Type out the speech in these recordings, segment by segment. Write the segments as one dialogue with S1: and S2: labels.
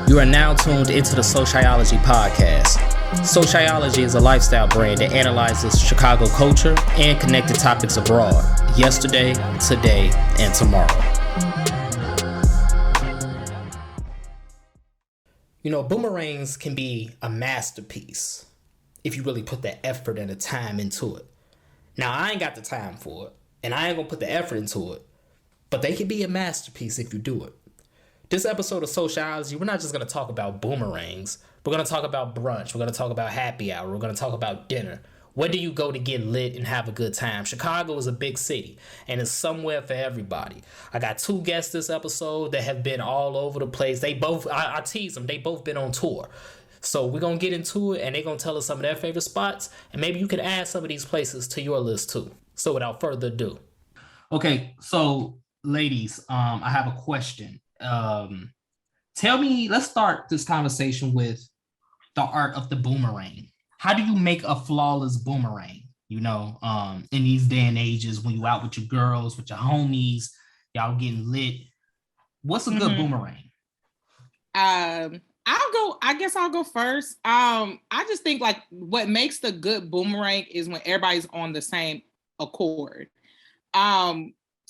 S1: You are now tuned into the SoCHiology podcast. SoCHiology is a lifestyle brand that analyzes Chicago culture and connected topics abroad, yesterday, today, and tomorrow. You know, boomerangs can be a masterpiece if you really put the effort and the time into it. Now, I ain't got the time for it, and I ain't gonna put the effort into it, but they can be a masterpiece if you do it. This episode of SoCHiology, we're not just going to talk about boomerangs. We're going to talk about brunch. We're going to talk about happy hour. We're going to talk about dinner. Where do you go to get lit and have a good time? Chicago is a big city, and it's somewhere for everybody. I got two guests this episode that have been all over the place. They both, I tease them, they both been on tour. So we're going to get into it, and they're going to tell us some of their favorite spots, and maybe you could add some of these places to your list too. So without further ado. Okay, so ladies, I have a question. Let's start this conversation with the art of the boomerang. How do you make a flawless boomerang? You know, in these day and ages, when you out with your girls, with your homies, y'all getting lit. What's a good boomerang?
S2: I guess I'll go first. I just think like what makes the good boomerang is when everybody's on the same accord.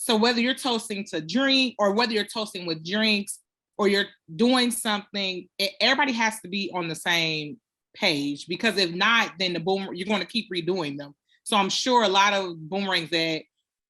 S2: So whether you're toasting to drink or whether you're toasting with drinks or you're doing something, everybody has to be on the same page, because if not, then you're going to keep redoing them. So I'm sure a lot of boomerangs that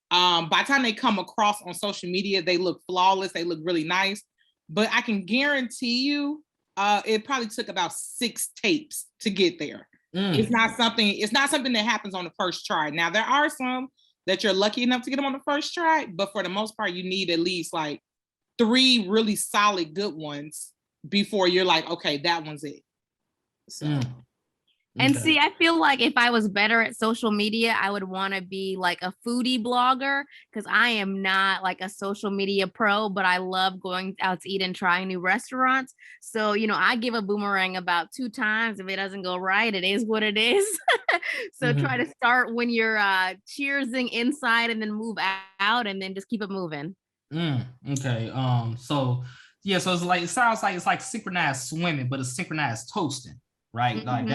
S2: by the time they come across on social media, they look flawless, they look really nice. But I can guarantee you, it probably took about 6 tapes to get there. It's not something that happens on the first try. Now there are some that you're lucky enough to get them on the first try, but for the most part, you need at least like 3 really solid good ones before you're like, okay, that one's it. So.
S3: And see, I feel like if I was better at social media, I would want to be like a foodie blogger, because I am not like a social media pro, but I love going out to eat and trying new restaurants. So, you know, I give a boomerang about 2 times. If it doesn't go right, it is what it is. So try to start when you're cheersing inside and then move out and then just keep it moving.
S1: Okay. So it's like, it sounds like it's like synchronized swimming, but it's synchronized toasting. Right, like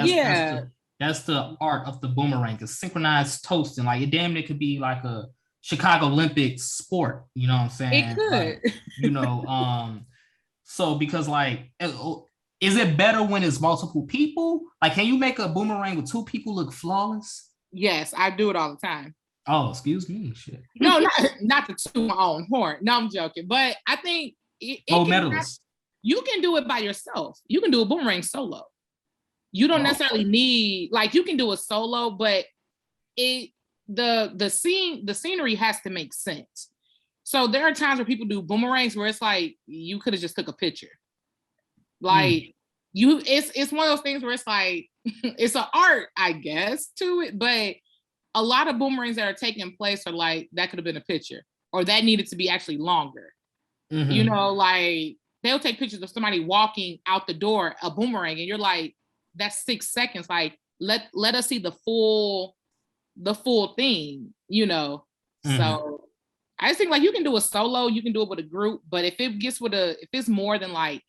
S1: that's the art of the boomerang, is synchronized toasting. Like it damn near could be like a Chicago Olympic sport. You know what I'm saying?
S2: It could.
S1: Like, you know, so because like, is it better when it's multiple people? Like, can you make a boomerang with 2 people look flawless?
S2: Yes, I do it all the time.
S1: Oh, excuse me, shit.
S2: No, not to toot my own horn. No, I'm joking. But I think
S1: gold medalist. You
S2: can do it by yourself. You can do a boomerang solo. You don't necessarily need, like, you can do a solo, but the scenery has to make sense. So there are times where people do boomerangs where it's like you could have just took a picture. Like it's one of those things where it's like it's an art, I guess, to it, but a lot of boomerangs that are taking place are like that could have been a picture, or that needed to be actually longer. You know, like they'll take pictures of somebody walking out the door, a boomerang, and you're like, that's 6 seconds. Like let us see the full thing, you know. So I just think like you can do a solo, you can do it with a group, but if it's more than like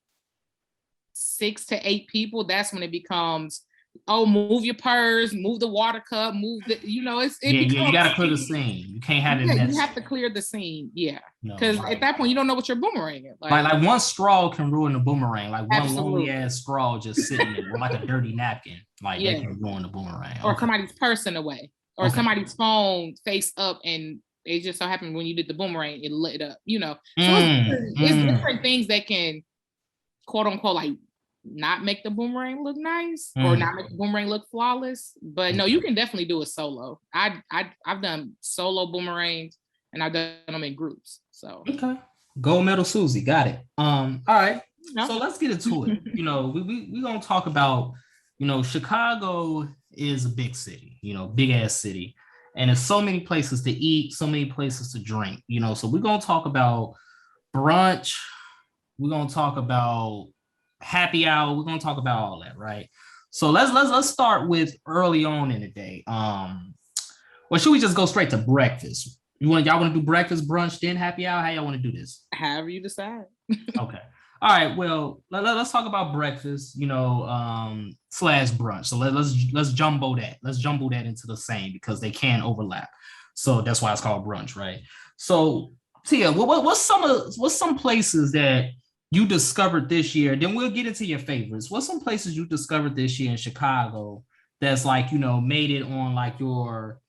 S2: 6 to 8 people, that's when it becomes, oh, move your purse, move the water cup, move the, you know,
S1: you gotta clear the scene. You can't have it.
S2: You have to clear the scene, because at that point you don't know what your boomerang is.
S1: Like one straw can ruin a boomerang. Like one lonely ass straw just sitting there, or like a dirty napkin, like that can ruin the boomerang.
S2: Or somebody's purse in a way, or somebody's phone face up, and it just so happened when you did the boomerang, it lit up. You know, so it's different things that can, quote unquote, like not make the boomerang look nice or not make the boomerang look flawless. But no, you can definitely do a solo. I've done solo boomerangs and I've done them in groups. So
S1: okay, gold medal Susie, got it. All right, so let's get into it. You know, we gonna talk about, you know, Chicago is a big city, you know, big ass city, and there's so many places to eat, so many places to drink, you know. So we're gonna talk about brunch, we're gonna talk about happy hour, we're gonna talk about all that, right? So let's start with early on in the day. Or should we just go straight to breakfast? Y'all want to do breakfast, brunch, then happy hour? How y'all want to do this?
S2: However you decide.
S1: Okay. All right. Well, let's talk about breakfast, slash brunch. So let's jumbo that. Let's jumble that into the same because they can overlap. So that's why it's called brunch, right? So Tia, what's some places that you discovered this year? Then we'll get into your favorites. What's some places you discovered this year in Chicago that's like, made it on like your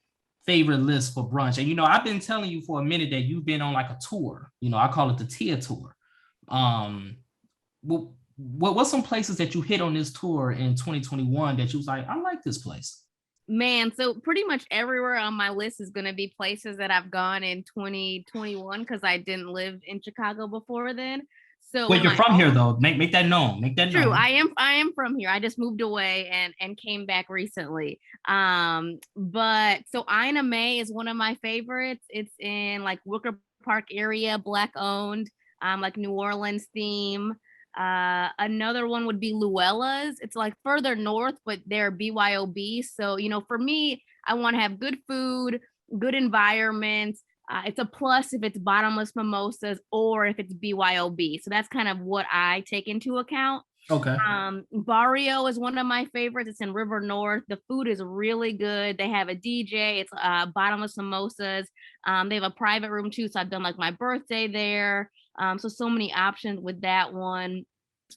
S1: favorite list for brunch? And I've been telling you for a minute that you've been on like a tour. I call it the Tia tour. What's some places that you hit on this tour in 2021 that you was like, I like this place?
S3: Man, so pretty much everywhere on my list is going to be places that I've gone in 2021 because I didn't live in Chicago before then. So
S1: Well, you're from here though. Make that known. Make that
S3: true.
S1: known.
S3: I am from here. I just moved away and came back recently. But so Ina May is one of my favorites. It's in like Wicker Park area, Black owned, like New Orleans theme. Another one would be Luella's. It's like further north, but they're BYOB. So, for me, I want to have good food, good environment. It's a plus if it's bottomless mimosas or if it's BYOB. So that's kind of what I take into account.
S1: Okay.
S3: Barrio is one of my favorites. It's in River North. The food is really good. They have a DJ. It's bottomless mimosas. They have a private room too. So I've done like my birthday there. So many options with that one.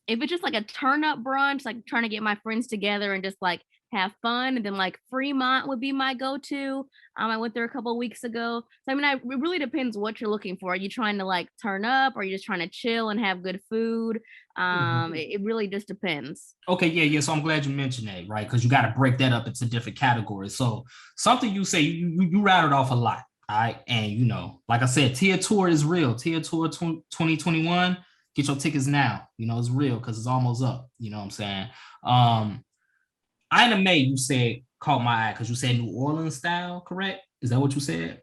S3: If it's just like a turn up brunch, like trying to get my friends together and just like have fun, and then like Fremont would be my go-to. I went there a couple of weeks ago. So it really depends what you're looking for. Are you trying to like turn up, or are you just trying to chill and have good food? It really just depends.
S1: Okay, yeah. So I'm glad you mentioned that, right? Because you got to break that up into different categories. So something you say, you rattled off a lot. All right. And, like I said, Tia Tour is real. Tia Tour 2021, get your tickets now. It's real because it's almost up. You know what I'm saying? Ina May, you said, caught my eye because you said New Orleans style, correct? Is that what you said?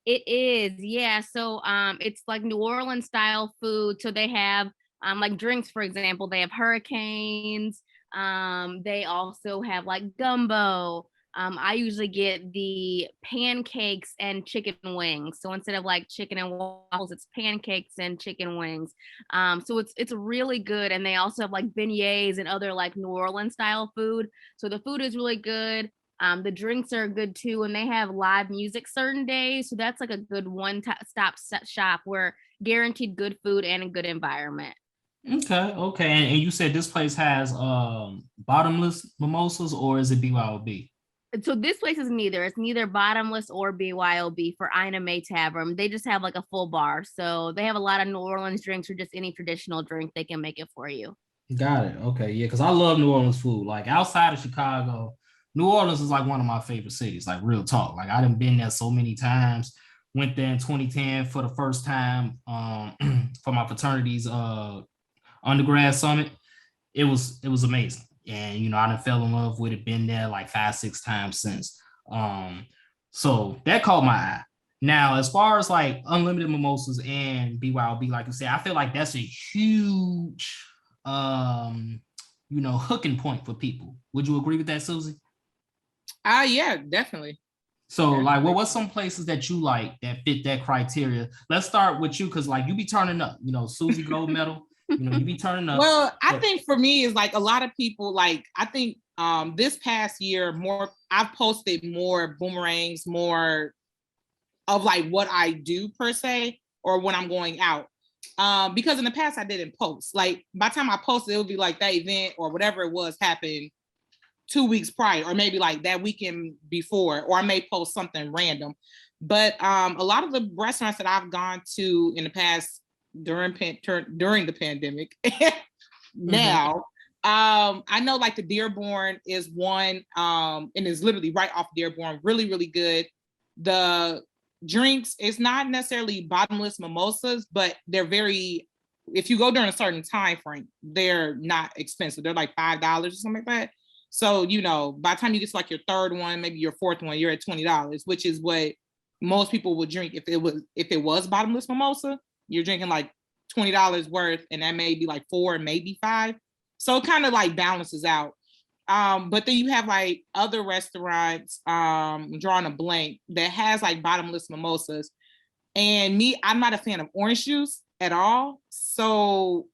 S3: It is. Yeah. So it's like New Orleans style food. So they have like drinks, for example, they have hurricanes. They also have like gumbo. I usually get the pancakes and chicken wings. So instead of like chicken and waffles, it's pancakes and chicken wings. So it's really good. And they also have like beignets and other like New Orleans style food. So the food is really good. The drinks are good too, and they have live music certain days. So that's like a good one-stop shop where guaranteed good food and a good environment.
S1: Okay. And you said this place has bottomless mimosas, or is it BYOB?
S3: So this place is neither. It's neither bottomless or BYOB for Ina May Tavern. They just have like a full bar. So they have a lot of New Orleans drinks, or just any traditional drink, they can make it for you.
S1: Got it. Okay. Yeah, because I love New Orleans food. Like outside of Chicago, New Orleans is like one of my favorite cities, like real talk. Like I done been there so many times. Went there in 2010 for the first time for my fraternity's undergrad summit. It was amazing. And I done fell in love with it, been there like 5-6 times since. So that caught my eye. Now, as far as like unlimited mimosas and BYOB, like you said, I feel like that's a huge hooking point for people. Would you agree with that, Susie?
S2: Yeah, definitely.
S1: So like, what's some places that you like that fit that criteria? Let's start with you, because like you be turning up, Susie gold medal, you be turning up.
S2: Well, I think for me is like a lot of people, like I think this past year I've posted more boomerangs, more of like what I do per se, or when I'm going out. Because in the past I didn't post. Like by the time I posted, it would be like that event or whatever it was happened 2 weeks prior, or maybe like that weekend before, or I may post something random. But a lot of the restaurants that I've gone to in the past during the pandemic now, I know like the Dearborn is one, and is literally right off Dearborn, really, really good. The drinks, it's not necessarily bottomless mimosas, but they're very, if you go during a certain time frame, they're not expensive. They're like $5 or something like that. So, by the time you get to like your third one, maybe your fourth one, you're at $20, which is what most people would drink if it was bottomless mimosa. You're drinking like $20 worth, and that may be like $4, maybe $5. So it kind of like balances out. But then you have like other restaurants, drawing a blank, that has like bottomless mimosas. And me, I'm not a fan of orange juice at all. So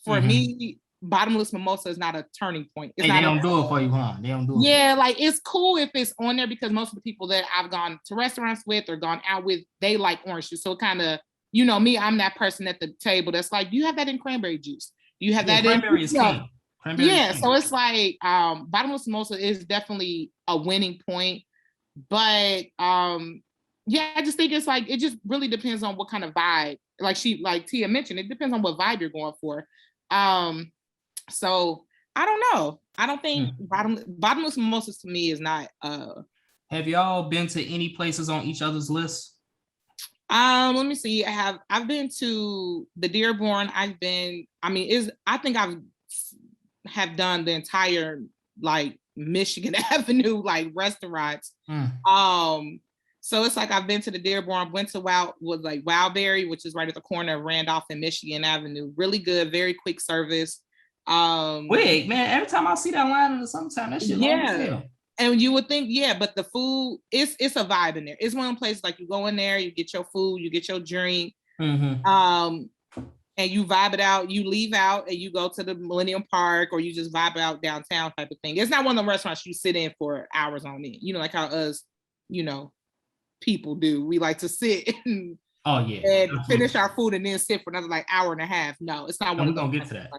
S2: for me, bottomless mimosa is not a turning point. It's not
S1: they don't do it for you, huh? They don't do it.
S2: Yeah, like it's cool if it's on there, because most of the people that I've gone to restaurants with or gone out with, they like orange juice. So it kind of, me, I'm that person at the table that's like, do you have that in cranberry juice? Do you have that in
S1: cranberry is king.
S2: So it's like bottomless mimosa is definitely a winning point. But I just think it's like, it just really depends on what kind of vibe. Like Tia mentioned, it depends on what vibe you're going for. So I don't know. I don't think bottomless mimosas to me is not.
S1: Have y'all been to any places on each other's list?
S2: Let me see. I've been to the Dearborn. I think I've have done the entire like Michigan Avenue like restaurants. So it's like I've been to the Dearborn, went to Wildberry, which is right at the corner of Randolph and Michigan Avenue. Really good, very quick service.
S1: Wait, man, every time I see that line in the summertime, that shit long as hell.
S2: And you would think, but the food, it's a vibe in there. It's one of the places like you go in there, you get your food, you get your drink, and you vibe it out. You leave out and you go to the Millennium Park, or you just vibe out downtown type of thing. It's not one of the restaurants you sit in for hours on end. Like how us, people do. We like to sit and finish our food and then sit for another like hour and a half. No, it's not one of those.
S1: We're gonna get to that.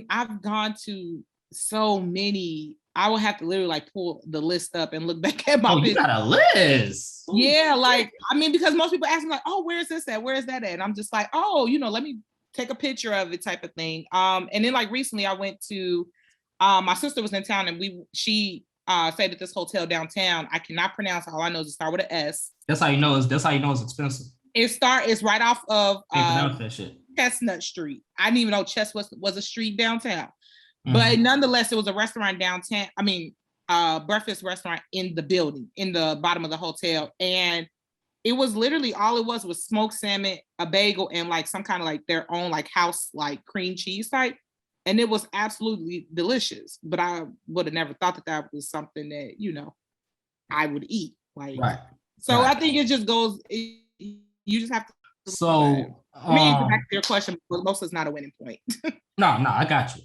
S2: I've gone to so many. I would have to literally like pull the list up and look back at my
S1: you got a list.
S2: Because most people ask me like, oh, where is this at? Where is that at? And I'm just like, oh, let me take a picture of it type of thing. And then like recently I went to my sister was in town, and she stayed at this hotel downtown. I cannot pronounce it. All I know is it starts with an S.
S1: That's how you know it's expensive.
S2: It's right off of
S1: that shit.
S2: Chestnut Street. I didn't even know Chestnut was a street downtown. But nonetheless, it was a restaurant downtown. Breakfast restaurant in the building, in the bottom of the hotel. And it was literally all it was smoked salmon, a bagel, and like some kind of like their own like house like cream cheese type. And it was absolutely delicious. But I would have never thought that was something that, I would eat. Like, right. So I think it just goes, you just have to.
S1: So,
S2: back to your question, but most is not a winning point.
S1: No, I got you.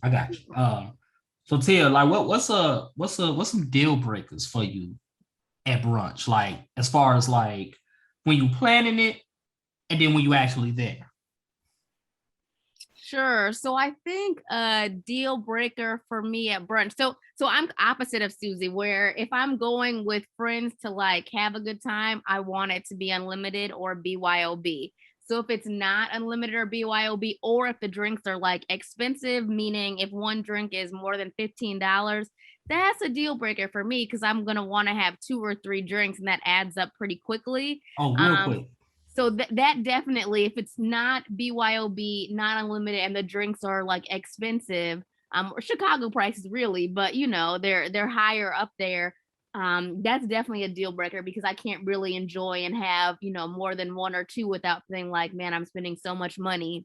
S1: So Tia, like, what's some deal breakers for you at brunch? Like, as far as like when you planning it, and then when you actually there.
S3: Sure. So I think a deal breaker for me at brunch. So I'm opposite of Susie, where if I'm going with friends to like have a good time, I want it to be unlimited or BYOB. So if it's not unlimited or BYOB, or if the drinks are like expensive, meaning if one drink is more than $15, that's a deal breaker for me, because I'm going to want to have 2 or 3 drinks, and that adds up pretty quickly.
S1: Oh, real quick.
S3: So that definitely, if it's not BYOB, not unlimited, and the drinks are like expensive, or Chicago prices really, but they're higher up there. That's definitely a deal breaker, because I can't really enjoy and have, more than 1 or 2 without feeling like, man, I'm spending so much money.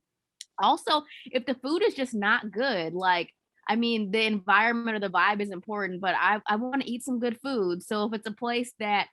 S3: Also, if the food is just not good, like, the environment or the vibe is important, but I want to eat some good food. So if it's a place that,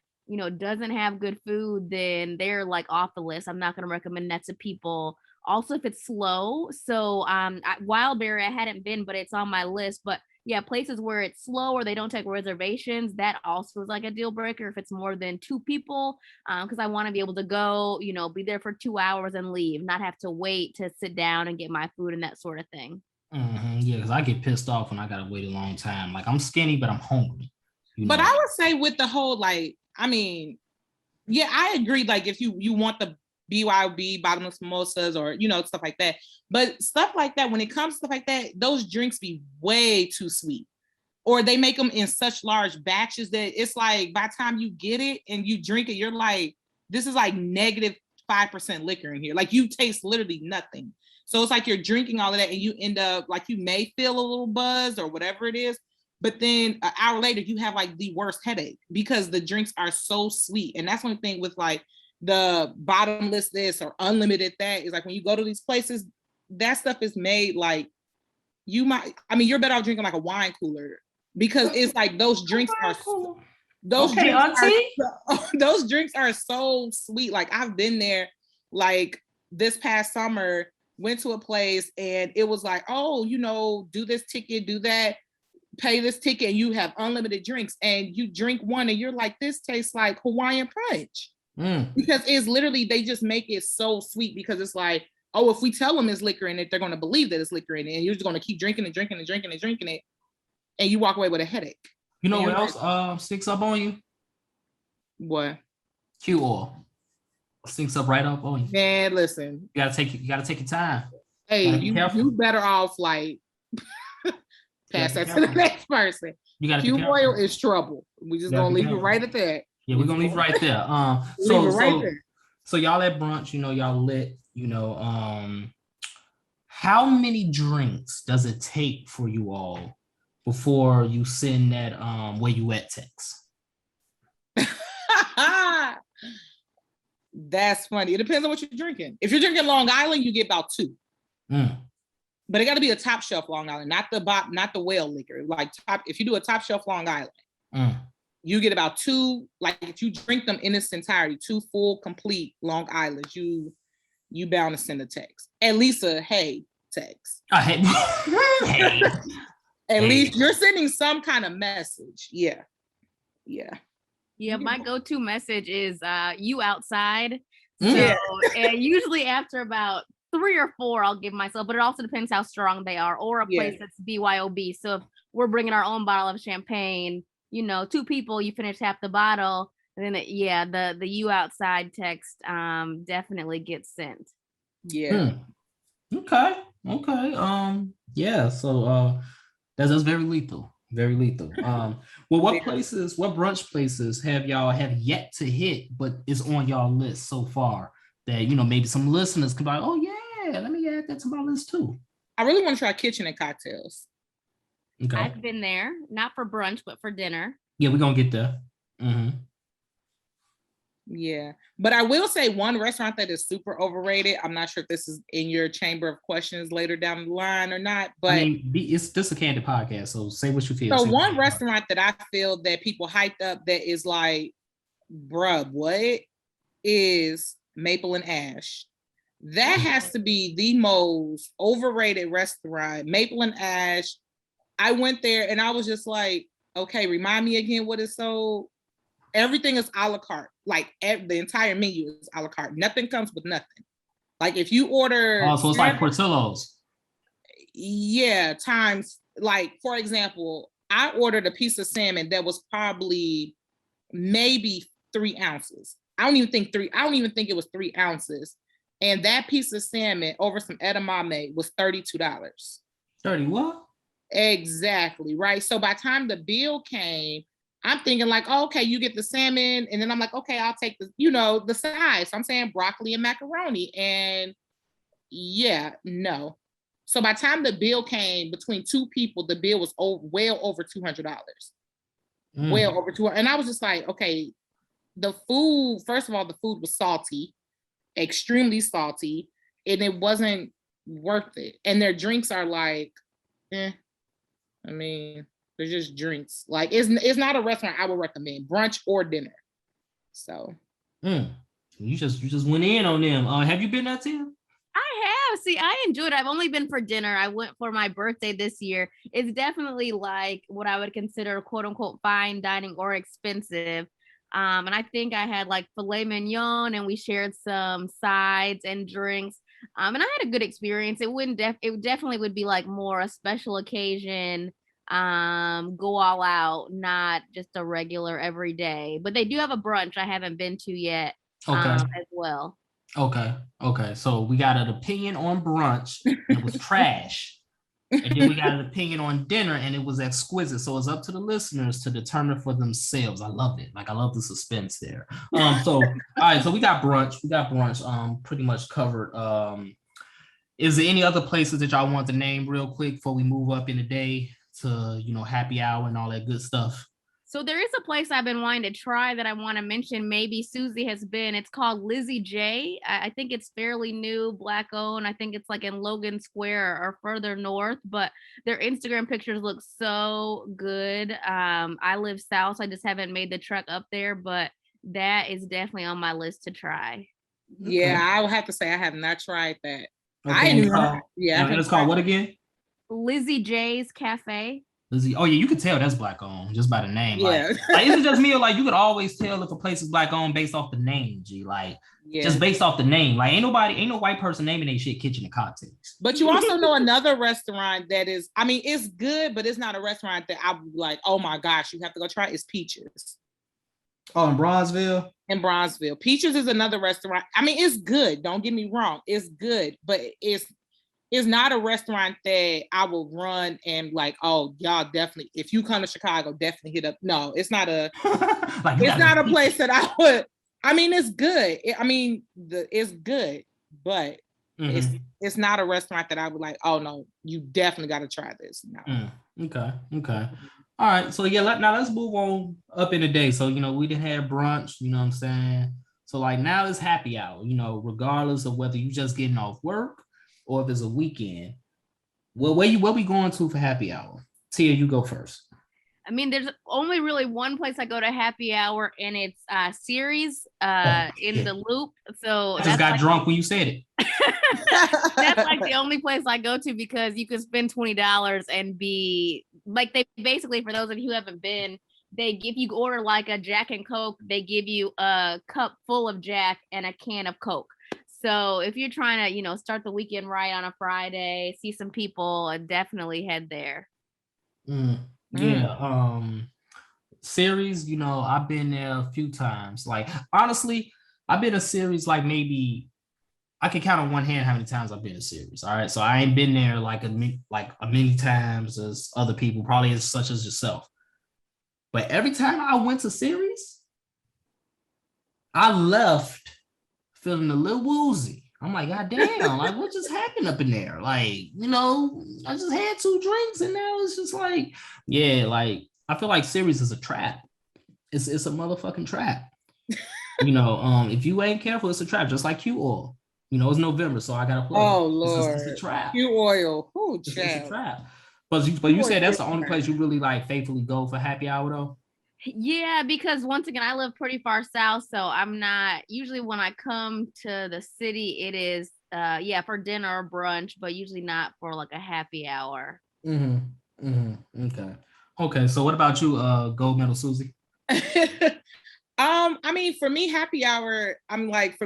S3: doesn't have good food, then they're like off the list. I'm not going to recommend that to people. Also, if it's slow. So Wildberry, I hadn't been, but it's on my list. But yeah, places where it's slow or they don't take reservations, that also is like a deal breaker if it's more than 2 people, because I want to be able to go, be there for 2 hours and leave, not have to wait to sit down and get my food and that sort of thing.
S1: Yeah, because I get pissed off when I got to wait a long time. Like, I'm skinny, but I'm hungry.
S2: But I would say with the whole, like, I agree. Like, if you want the BYOB, bottomless mimosas, or, stuff like that. But stuff like that, when it comes to stuff like that, those drinks be way too sweet. Or they make them in such large batches that it's like, by the time you get it and you drink it, you're like, this is like -5% liquor in here. Like, you taste literally nothing. So it's like you're drinking all of that and you end up like, you may feel a little buzz or whatever it is. But then an hour later, you have like the worst headache because the drinks are so sweet. And that's one thing with like the bottomless this or unlimited that, is like when you go to these places, that stuff is made like you might. I mean, you're better off drinking like a wine cooler because it's like those drinks are. Those
S1: okay,
S2: drinks
S1: auntie.
S2: those drinks are so sweet. Like I've been there. Like this past summer, went to a place and it was like, oh, do this ticket, do that, pay this ticket, and you have unlimited drinks. And you drink one, and you're like, this tastes like Hawaiian punch. Because it's literally, they just make it so sweet because it's like, oh, if we tell them it's liquor in it, they're going to believe that it's liquor in it, and you're just going to keep drinking and drinking and drinking and drinking it, and you walk away with a headache.
S1: You know what else sticks up on you?
S2: What?
S1: Q oil stinks up right up on you.
S2: Man, listen,
S1: you gotta take your time.
S2: Hey, you better off like pass that to the next person.
S1: You gotta
S2: Q oil is trouble. We just gonna leave it right at that.
S1: Yeah, we're gonna leave it right there. So y'all at brunch, y'all lit, how many drinks does it take for you all before you send that where you at text?
S2: That's funny. It depends on what you're drinking. If you're drinking Long Island, you get about 2. But it got to be a top shelf Long Island, not the whale liquor. Like if you do a top shelf Long Island, you get about 2. Like if you drink them in its entirety, 2 full complete Long Islands, you bound to send a text. At least a hey text.
S1: Hey.
S2: At least you're sending some kind of message. Yeah.
S3: My go-to message is you outside. So, and usually after about 3 or 4, I'll give myself, but it also depends how strong they are, or a place that's BYOB. So if we're bringing our own bottle of champagne, 2 people, you finish half the bottle, and then the you outside text definitely gets sent.
S2: Yeah.
S1: Okay. So that's very lethal. Very lethal. Well, what brunch places have y'all yet to hit, but is on y'all list so far that, maybe some listeners can be like, oh yeah, let me add that to my list too.
S2: I really want to try Kitchen and Cocktails.
S3: Okay. I've been there, not for brunch, but for dinner.
S1: Yeah, we're going to get there.
S2: Yeah, but I will say one restaurant that is super overrated. I'm not sure if this is in your chamber of questions later down the line or not, but I mean,
S1: it's just a candid podcast, so say what you feel.
S2: So one restaurant that I feel that people hyped up that is like, bruh, what is Maple and Ash? That has to be the most overrated restaurant. Maple and Ash. I went there and I was just like, okay, remind me again what is so. Everything is a la carte. Like the entire menu is a la carte. Nothing comes with nothing. Like if you order.
S1: Oh, so it's like Portillo's.
S2: Yeah, times like, for example, I ordered a piece of salmon that was probably maybe 3 ounces. I don't even think it was 3 ounces. And that piece of salmon over some edamame was $32.
S1: 30 what?
S2: Exactly, right? So by the time the bill came, I'm thinking like, oh, okay, you get the salmon. And then I'm like, okay, I'll take the sides. So I'm saying broccoli and macaroni. And yeah, no. So by the time the bill came between 2 people, the bill was well over $200. Well over $200. And I was just like, okay, the food, first of all, the food was salty, extremely salty, and it wasn't worth it. And their drinks are like, I mean, they're just drinks. Like it's not a restaurant I would recommend, brunch or dinner. So
S1: you just went in on them. Have you been there, Tim?
S3: I have. See, I enjoyed it. I've only been for dinner. I went for my birthday this year. It's definitely like what I would consider quote unquote fine dining or expensive. And I think I had like filet mignon, and we shared some sides and drinks. And I had a good experience. It definitely would be like more a special occasion, go all out, not just a regular everyday. But they do have a brunch I haven't been to yet, as well.
S1: Okay. So we got an opinion on brunch. It was trash. And then we got an opinion on dinner, and it was exquisite. So it's up to the listeners to determine for themselves. I love it. Like I love the suspense there. So all right. So we got brunch. Pretty much covered. Is there any other places that y'all want to name real quick before we move up in the day to happy hour and all that good stuff?
S3: So there is a place I've been wanting to try that I want to mention. Maybe Susie has been. It's called Lizzie J. I think it's fairly new, Black owned. I think it's like in Logan Square or further north, but their Instagram pictures look so good. I live south, so I just haven't made the trek up there, but that is definitely on my list to try.
S2: Yeah, I would have to say I have not tried that.
S4: Okay, it's called what again?
S3: Lizzie J's Cafe.
S4: Lizzie. Oh yeah, you could tell that's Black owned just by the name.
S2: Yeah.
S4: Like is it just me or like you could always tell if a place is Black owned based off the name, G? Like just based off the name. Like ain't no white person naming their shit Kitchen and Cocktails.
S2: But you also know another restaurant that is, I mean, it's good, but it's not a restaurant that I would be like, oh my gosh, you have to go try. It's Peaches.
S4: Oh, in Bronzeville?
S2: In Bronzeville. Peaches is another restaurant. I mean, it's good. Don't get me wrong. It's good, but it's not a restaurant that I will run and like, oh, y'all definitely, if you come to Chicago, definitely hit up. No, it's not a, it's not a place that I would, I mean, it's good. It's good, but it's not a restaurant that I would like, oh no, you definitely got to try this. No.
S4: Okay. All right. So yeah, now let's move on up in the day. So, we didn't have brunch, you know what I'm saying? So like now it's happy hour, regardless of whether you just getting off work or if it's a weekend. Well, where we going to for happy hour? Tia, you go first.
S3: I mean, there's only really one place I go to happy hour, and it's Series in the Loop. So
S4: I just got drunk when you said it.
S3: That's like the only place I go to because you can spend $20 and be like, they basically, for those of you who haven't been, if you order like a Jack and Coke, they give you a cup full of Jack and a can of Coke. So if you're trying to, start the weekend right on a Friday, see some people, definitely head there.
S4: Yeah. Series, I've been there a few times. Like, honestly, I've been a Series like maybe I can count on one hand how many times I've been to Series. All right. So I ain't been there like many times as other people, probably as such as yourself. But every time I went to Series, I left feeling a little woozy. I'm like, God damn, like what just happened up in there? Like, I just had 2 drinks and now it's just like, yeah, like I feel like Series is a trap. It's a motherfucking trap. If you ain't careful, it's a trap, just like Q oil. It's November, so I gotta play.
S2: Oh Lord,
S4: it's a trap.
S2: Q oil,
S4: it's a trap. But you said that's the only place you really like faithfully go for happy hour though.
S3: Yeah, because once again, I live pretty far south, so I'm not usually when I come to the city, it is for dinner or brunch, but usually not for like a happy hour.
S4: Okay. So what about you, gold medal Susie?
S2: I mean, for me, happy hour, I'm like,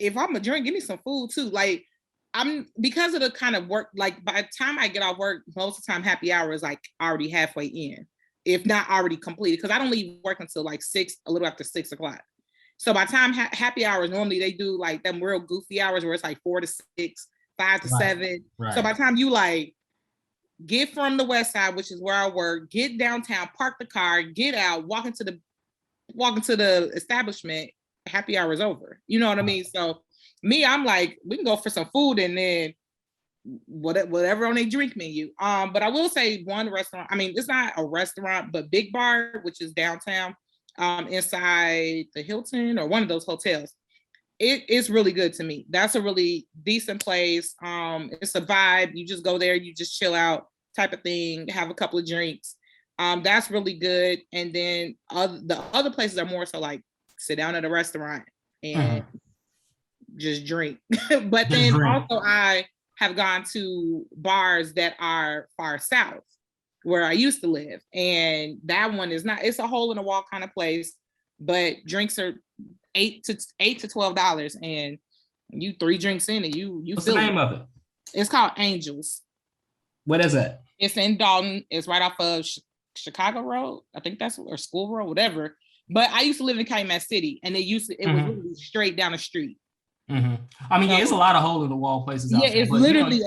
S2: if I'm a drink, give me some food too. Like, because of the kind of work, like by the time I get off work, most of the time happy hour is like already halfway in, if not already completed, because I don't leave work until like a little after 6 o'clock. So by the time happy hours, normally they do like them real goofy hours where it's like 4 to 6, 5 to 7. Right. So by the time you like get from the west side, which is where I work, get downtown, park the car, get out, walk into the establishment, happy hour is over. You know what I mean? So me, I'm like, we can go for some food and then whatever on a drink menu. But I will say one restaurant, I mean, it's not a restaurant, but Big Bar, which is downtown, inside the Hilton or one of those hotels. It's really good to me. That's a really decent place. It's a vibe. You just go there, you just chill out type of thing, have a couple of drinks. That's really good. And then the other places are more so like sit down at a restaurant and just drink. But then also I have gone to bars that are far south where I used to live. And that one is not, it's a hole in the wall kind of place, but drinks are $8 to $12. And you 3 drinks in and you
S4: What's the name of it?
S2: It's called Angels.
S4: What is it?
S2: It's in Dalton. It's right off of Chicago Road. I think that's, or School Road, whatever. But I used to live in Calumet City and it was really straight down the street.
S4: I mean, it's a lot of hole in the wall places out there.
S2: It's literally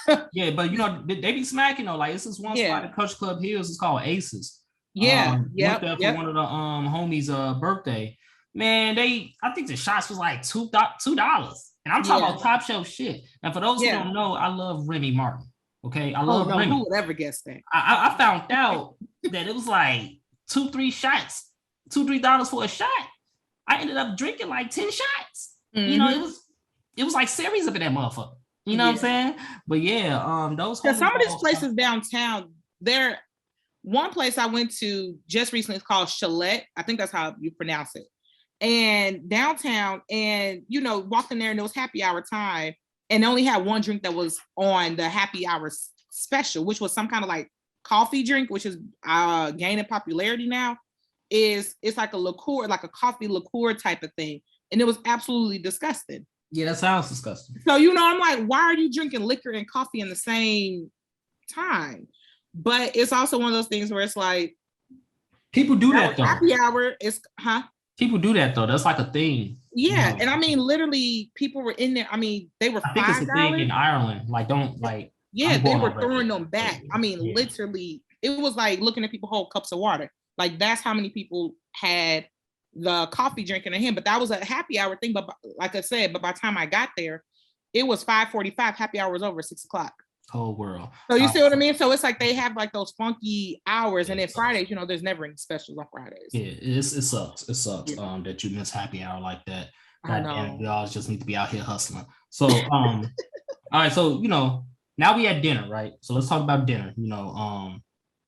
S4: but they be smacking though. Like it's this one spot at Country Club Hills. It's called Aces. Went there for one of the homies' birthday. Man, I think the shots was like $2, and I'm talking about top shelf shit. And for those who don't know, I love Remy Martin. Okay, I love Remy.
S2: Who would ever guess that?
S4: I found out that it was like 2-3 shots, $2-3 for a shot. I ended up drinking like 10 shots. You know, it was like series up in that motherfucker. You know what I'm saying? But yeah, those.
S2: Because some of these places downtown, one place I went to just recently is called Chalet. I think that's how you pronounce it. And downtown, and walked in there and it was happy hour time, and they only had one drink that was on the happy hour special, which was some kind of like coffee drink, which is gaining popularity now. It's like a liqueur, like a coffee liqueur type of thing, and it was absolutely disgusting.
S4: Yeah, that sounds disgusting.
S2: So I'm like, why are you drinking liquor and coffee in the same time? But it's also one of those things where it's like
S4: people do that though.
S2: Happy hour is
S4: People do that though. That's like a thing.
S2: Yeah, and I mean, literally, people were in there. I mean, they were.
S4: I think it's a thing in Ireland. Like, don't like.
S2: Yeah, they were throwing them back. I mean, literally, it was like looking at people hold cups of water. Like that's how many people had the coffee drink in their hand. But that was a happy hour thing. But like I said, by the time I got there, it was 5:45. Happy hour was over at 6 o'clock.
S4: Whole world.
S2: So you see what I mean? So it's like they have like those funky hours, and then Fridays, there's never any specials on Fridays.
S4: Yeah, it sucks. It sucks that you miss happy hour like that. God damn, we all just need to be out here hustling. So all right, so now we at dinner, right? So let's talk about dinner.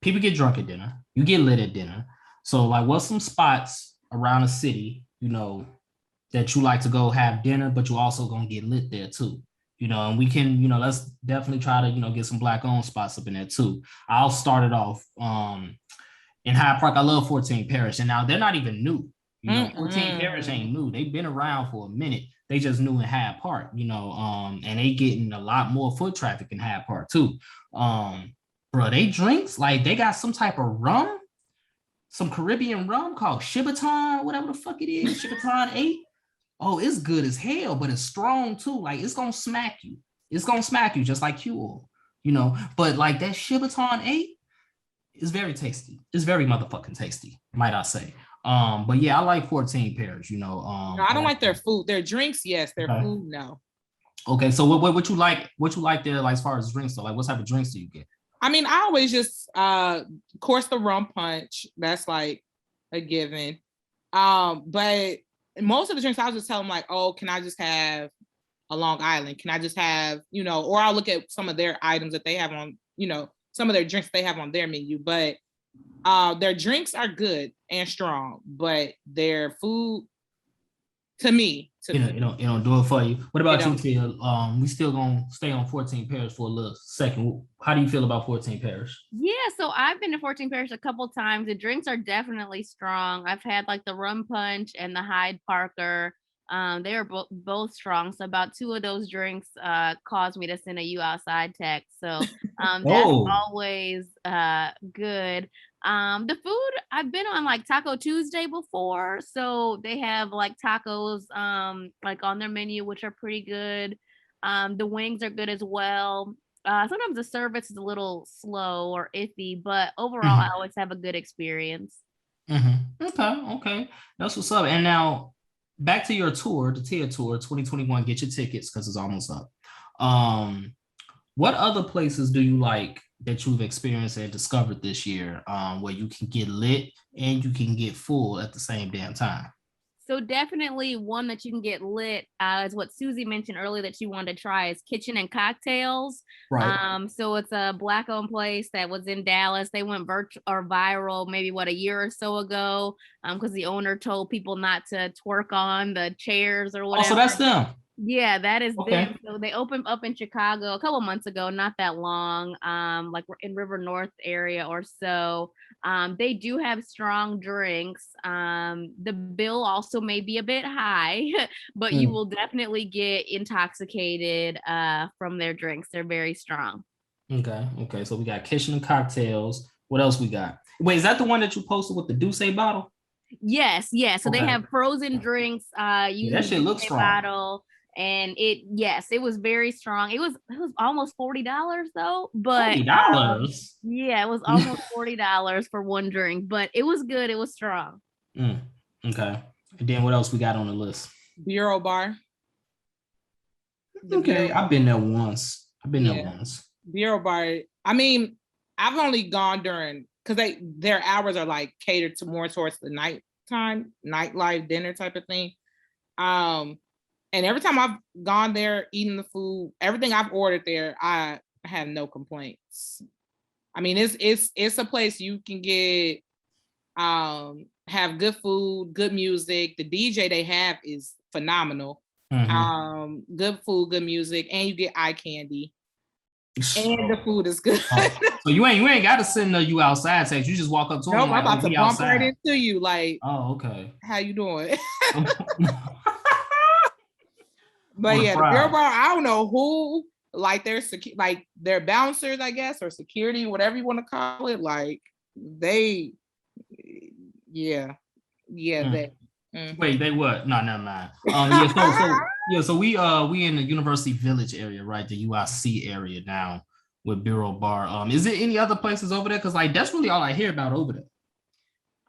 S4: People get drunk at dinner. You get lit at dinner. So like, what's some spots around the city, that you like to go have dinner, but you also gonna get lit there too? And we can, let's definitely try to, get some Black-owned spots up in there too. I'll start it off in Hyde Park. I love 14 Parish, and now they're not even new. 14 Parish ain't new. They've been around for a minute. They just new in Hyde Park, and they getting a lot more foot traffic in Hyde Park too. Bro, they drinks, like they got some type of rum, some Caribbean rum called Shibaton, whatever the fuck it is, Shibaton 8. Oh, it's good as hell, but it's strong too. Like it's gonna smack you. It's gonna smack you just like Q-Oil, But like that Shibaton 8 is very tasty. It's very motherfucking tasty, might I say. But yeah, I like 14 Parish.
S2: No, I don't like their food. Their drinks, yes. Their food, no.
S4: Okay, so what you like? What you like there, like as far as drinks? So like, what type of drinks do you get?
S2: I mean, I always just, of course, the rum punch. That's like a given. But most of the drinks, I'll just tell them like, oh, can I just have a Long Island? Can I just have, or I'll look at some of their items that they have on, some of their drinks they have on their menu. But their drinks are good and strong, but their food, to me,
S4: it don't do it for you. What about you, Tia? We still gonna stay on 14 Parish for a little second. How do you feel about 14 Parish?
S3: Yeah, so I've been to 14 Parish a couple times. The drinks are definitely strong. I've had like the rum punch and the Hyde Parker. They are both strong. So about 2 of those drinks caused me to send a "you outside" text. So that's always good. The food, I've been on like Taco Tuesday before, so they have like tacos like on their menu, which are pretty good. The wings are good as well. Sometimes the service is a little slow or iffy, but overall I always have a good experience.
S4: Okay, that's what's up. And now back to your tour, the Tia Tour 2021. Get your tickets because it's almost up. What other places do you like that you've experienced and discovered this year, where you can get lit and you can get full at the same damn time?
S3: So definitely one that you can get lit is what Susie mentioned earlier that you wanted to try is Kitchen and Cocktails.
S4: Right.
S3: So it's a Black-owned place that was in Dallas. They went viral maybe a year or so ago because the owner told people not to twerk on the chairs or whatever.
S4: Oh, so that's them.
S3: Yeah, that is
S4: okay.
S3: them. So they opened up in Chicago a couple months ago, not that long, like we're in River North area or so. They do have strong drinks. The bill also may be a bit high, but you will definitely get intoxicated from their drinks. They're very strong.
S4: Okay. So we got Kitchen and Cocktails. What else we got? Wait, is that the one that you posted with the Douce bottle?
S3: Yes. So they have frozen drinks.
S4: That shit looks strong.
S3: Bottle. And it was very strong. It was almost $40 though, but
S4: $40.
S3: Yeah, it was almost $40 for one drink, but it was good. It was strong.
S4: Okay. And then what else we got on the list?
S2: Bureau Bar.
S4: I've been there once.
S2: Bureau Bar. I mean, I've only gone during because their hours are like catered to more towards the nighttime, nightlife, dinner type of thing. And every time I've gone there, eating the food, everything I've ordered there, I have no complaints. I mean, it's a place you can get, have good food, good music. The DJ they have is phenomenal. Good food, good music, and you get eye candy. And the food is good.
S4: So you ain't got to send you outside text. You just walk up to them.
S2: I'm about to bump right into you. Like,
S4: oh, okay.
S2: How you doing? But yeah, the girl bar, I don't know who, like their bouncers, I guess, or security, whatever you want to call it. Like they, yeah. They. Mm-hmm.
S4: Wait, they what? No, never mind. So we in the University Village area, right? The UIC area now with Bureau Bar. Is there any other places over there? Because like that's really all I hear about over there.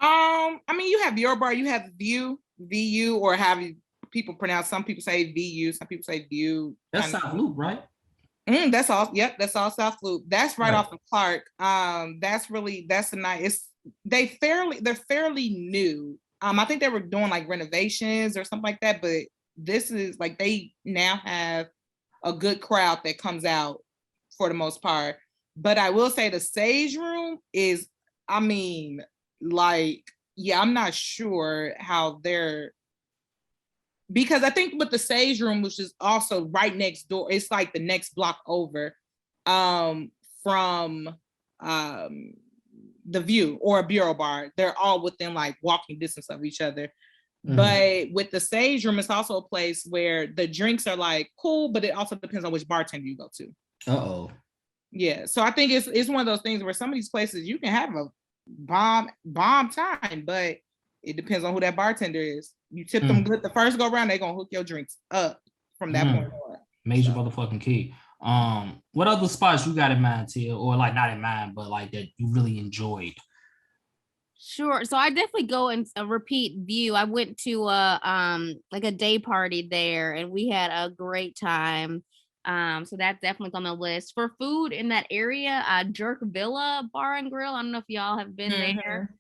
S2: I mean, you have Bureau Bar, you have VU, or have people pronounce? Some people say VU, some people say View.
S4: That's South Loop, right?
S2: That's all. Yep, that's all South Loop. That's right off of Clark. That's a nice. They're fairly new. I think they were doing like renovations or something like that, but this is like they now have a good crowd that comes out for the most part. But I will say the Sage Room is, I mean, like, yeah, I'm not sure how they're, because I think with the Sage Room, which is also right next door, it's like the next block over from the View or Bureau Bar. They're all within like walking distance of each other. Mm-hmm. But with the Sage Room, it's also a place where the drinks are like cool, but it also depends on which bartender you go to. Yeah, so I think it's one of those things where some of these places you can have a bomb time, but it depends on who that bartender is. You tip them good the first go around, they're gonna hook your drinks up from that point on.
S4: Major motherfucking key. What other spots you got in mind, Tia, or like not in mind, but like that you really enjoyed?
S3: Sure. So I definitely go and repeat View. I went to like a day party there, and we had a great time. So that's definitely on the list. For food in that area, Jerk Villa Bar and Grill. I don't know if y'all have been there.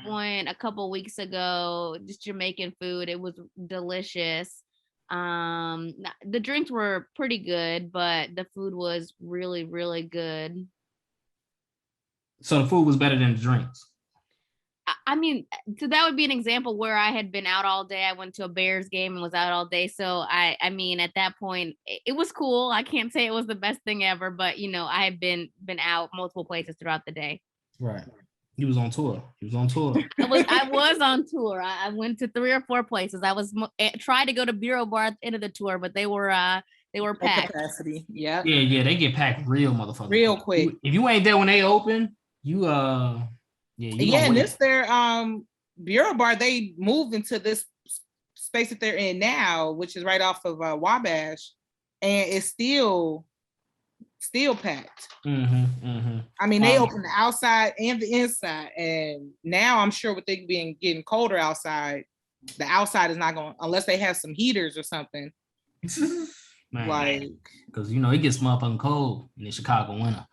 S3: Went a couple weeks ago, just Jamaican food. It was delicious. The drinks were pretty good, but the food was really, really good.
S4: So the food was better than the drinks?
S3: I mean, so that would be an example where I had been out all day. I went to a Bears game and was out all day. So I mean, at that point, it was cool. I can't say it was the best thing ever, but you know, I had been out multiple places throughout the day.
S4: Right. He was on tour.
S3: I was on tour. I went to 3 or 4 places. I was tried to go to Bureau Bar at the end of the tour, but they were packed.
S2: Capacity. Yeah.
S4: Yeah. They get packed real motherfucker.
S2: Real quick.
S4: If you ain't there when they open, you and
S2: this their Bureau Bar, they moved into this space that they're in now, which is right off of Wabash, and it's still packed. I mean, they open the outside and the inside, and now I'm sure with it being getting colder outside, the outside is not going, unless they have some heaters or something.
S4: Man, like, because you know it gets motherfucking cold in the Chicago winter.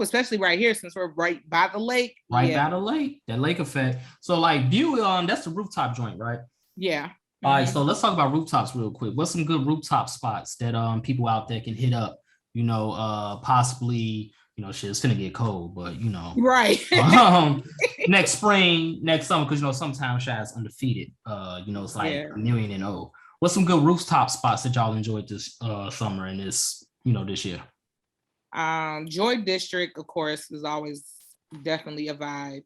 S2: Especially right here, since we're right by the lake.
S4: By the lake, that lake effect. So like View, that's the rooftop joint, right?
S2: Yeah.
S4: All right, so let's talk about rooftops real quick. What's some good rooftop spots that people out there can hit up? You know, possibly, you know, shit, it's gonna get cold, but you know,
S2: right.
S4: Next spring, next summer, because you know sometimes Shy's undefeated. You know, it's like 1-0. What's some good rooftop spots that y'all enjoyed this summer and this year?
S2: Joy District, of course, is always definitely a vibe.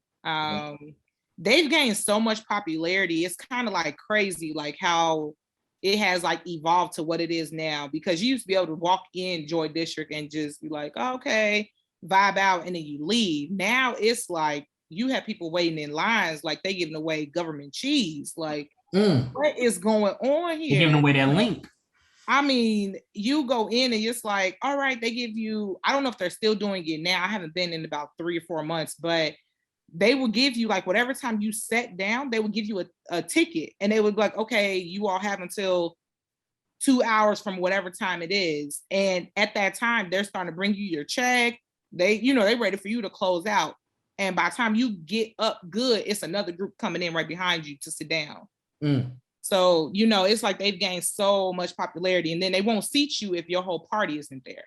S2: They've gained so much popularity. It's kind of like crazy, like how it has like evolved to what it is now, because you used to be able to walk in Joy District and just be like, oh, okay, vibe out, and then you leave. Now it's like you have people waiting in lines, like they giving away government cheese. Like, what is going on here?
S4: They're giving away that link.
S2: I mean, you go in and it's like, all right, they give you, I don't know if they're still doing it now. I haven't been in about 3 or 4 months, but they will give you like whatever time you sat down, they will give you a ticket, and they would be like, okay, you all have until 2 hours from whatever time it is. And at that time, they're starting to bring you your check. They ready for you to close out. And by the time you get up good, it's another group coming in right behind you to sit down. So, you know, it's like they've gained so much popularity, and then they won't seat you if your whole party isn't there.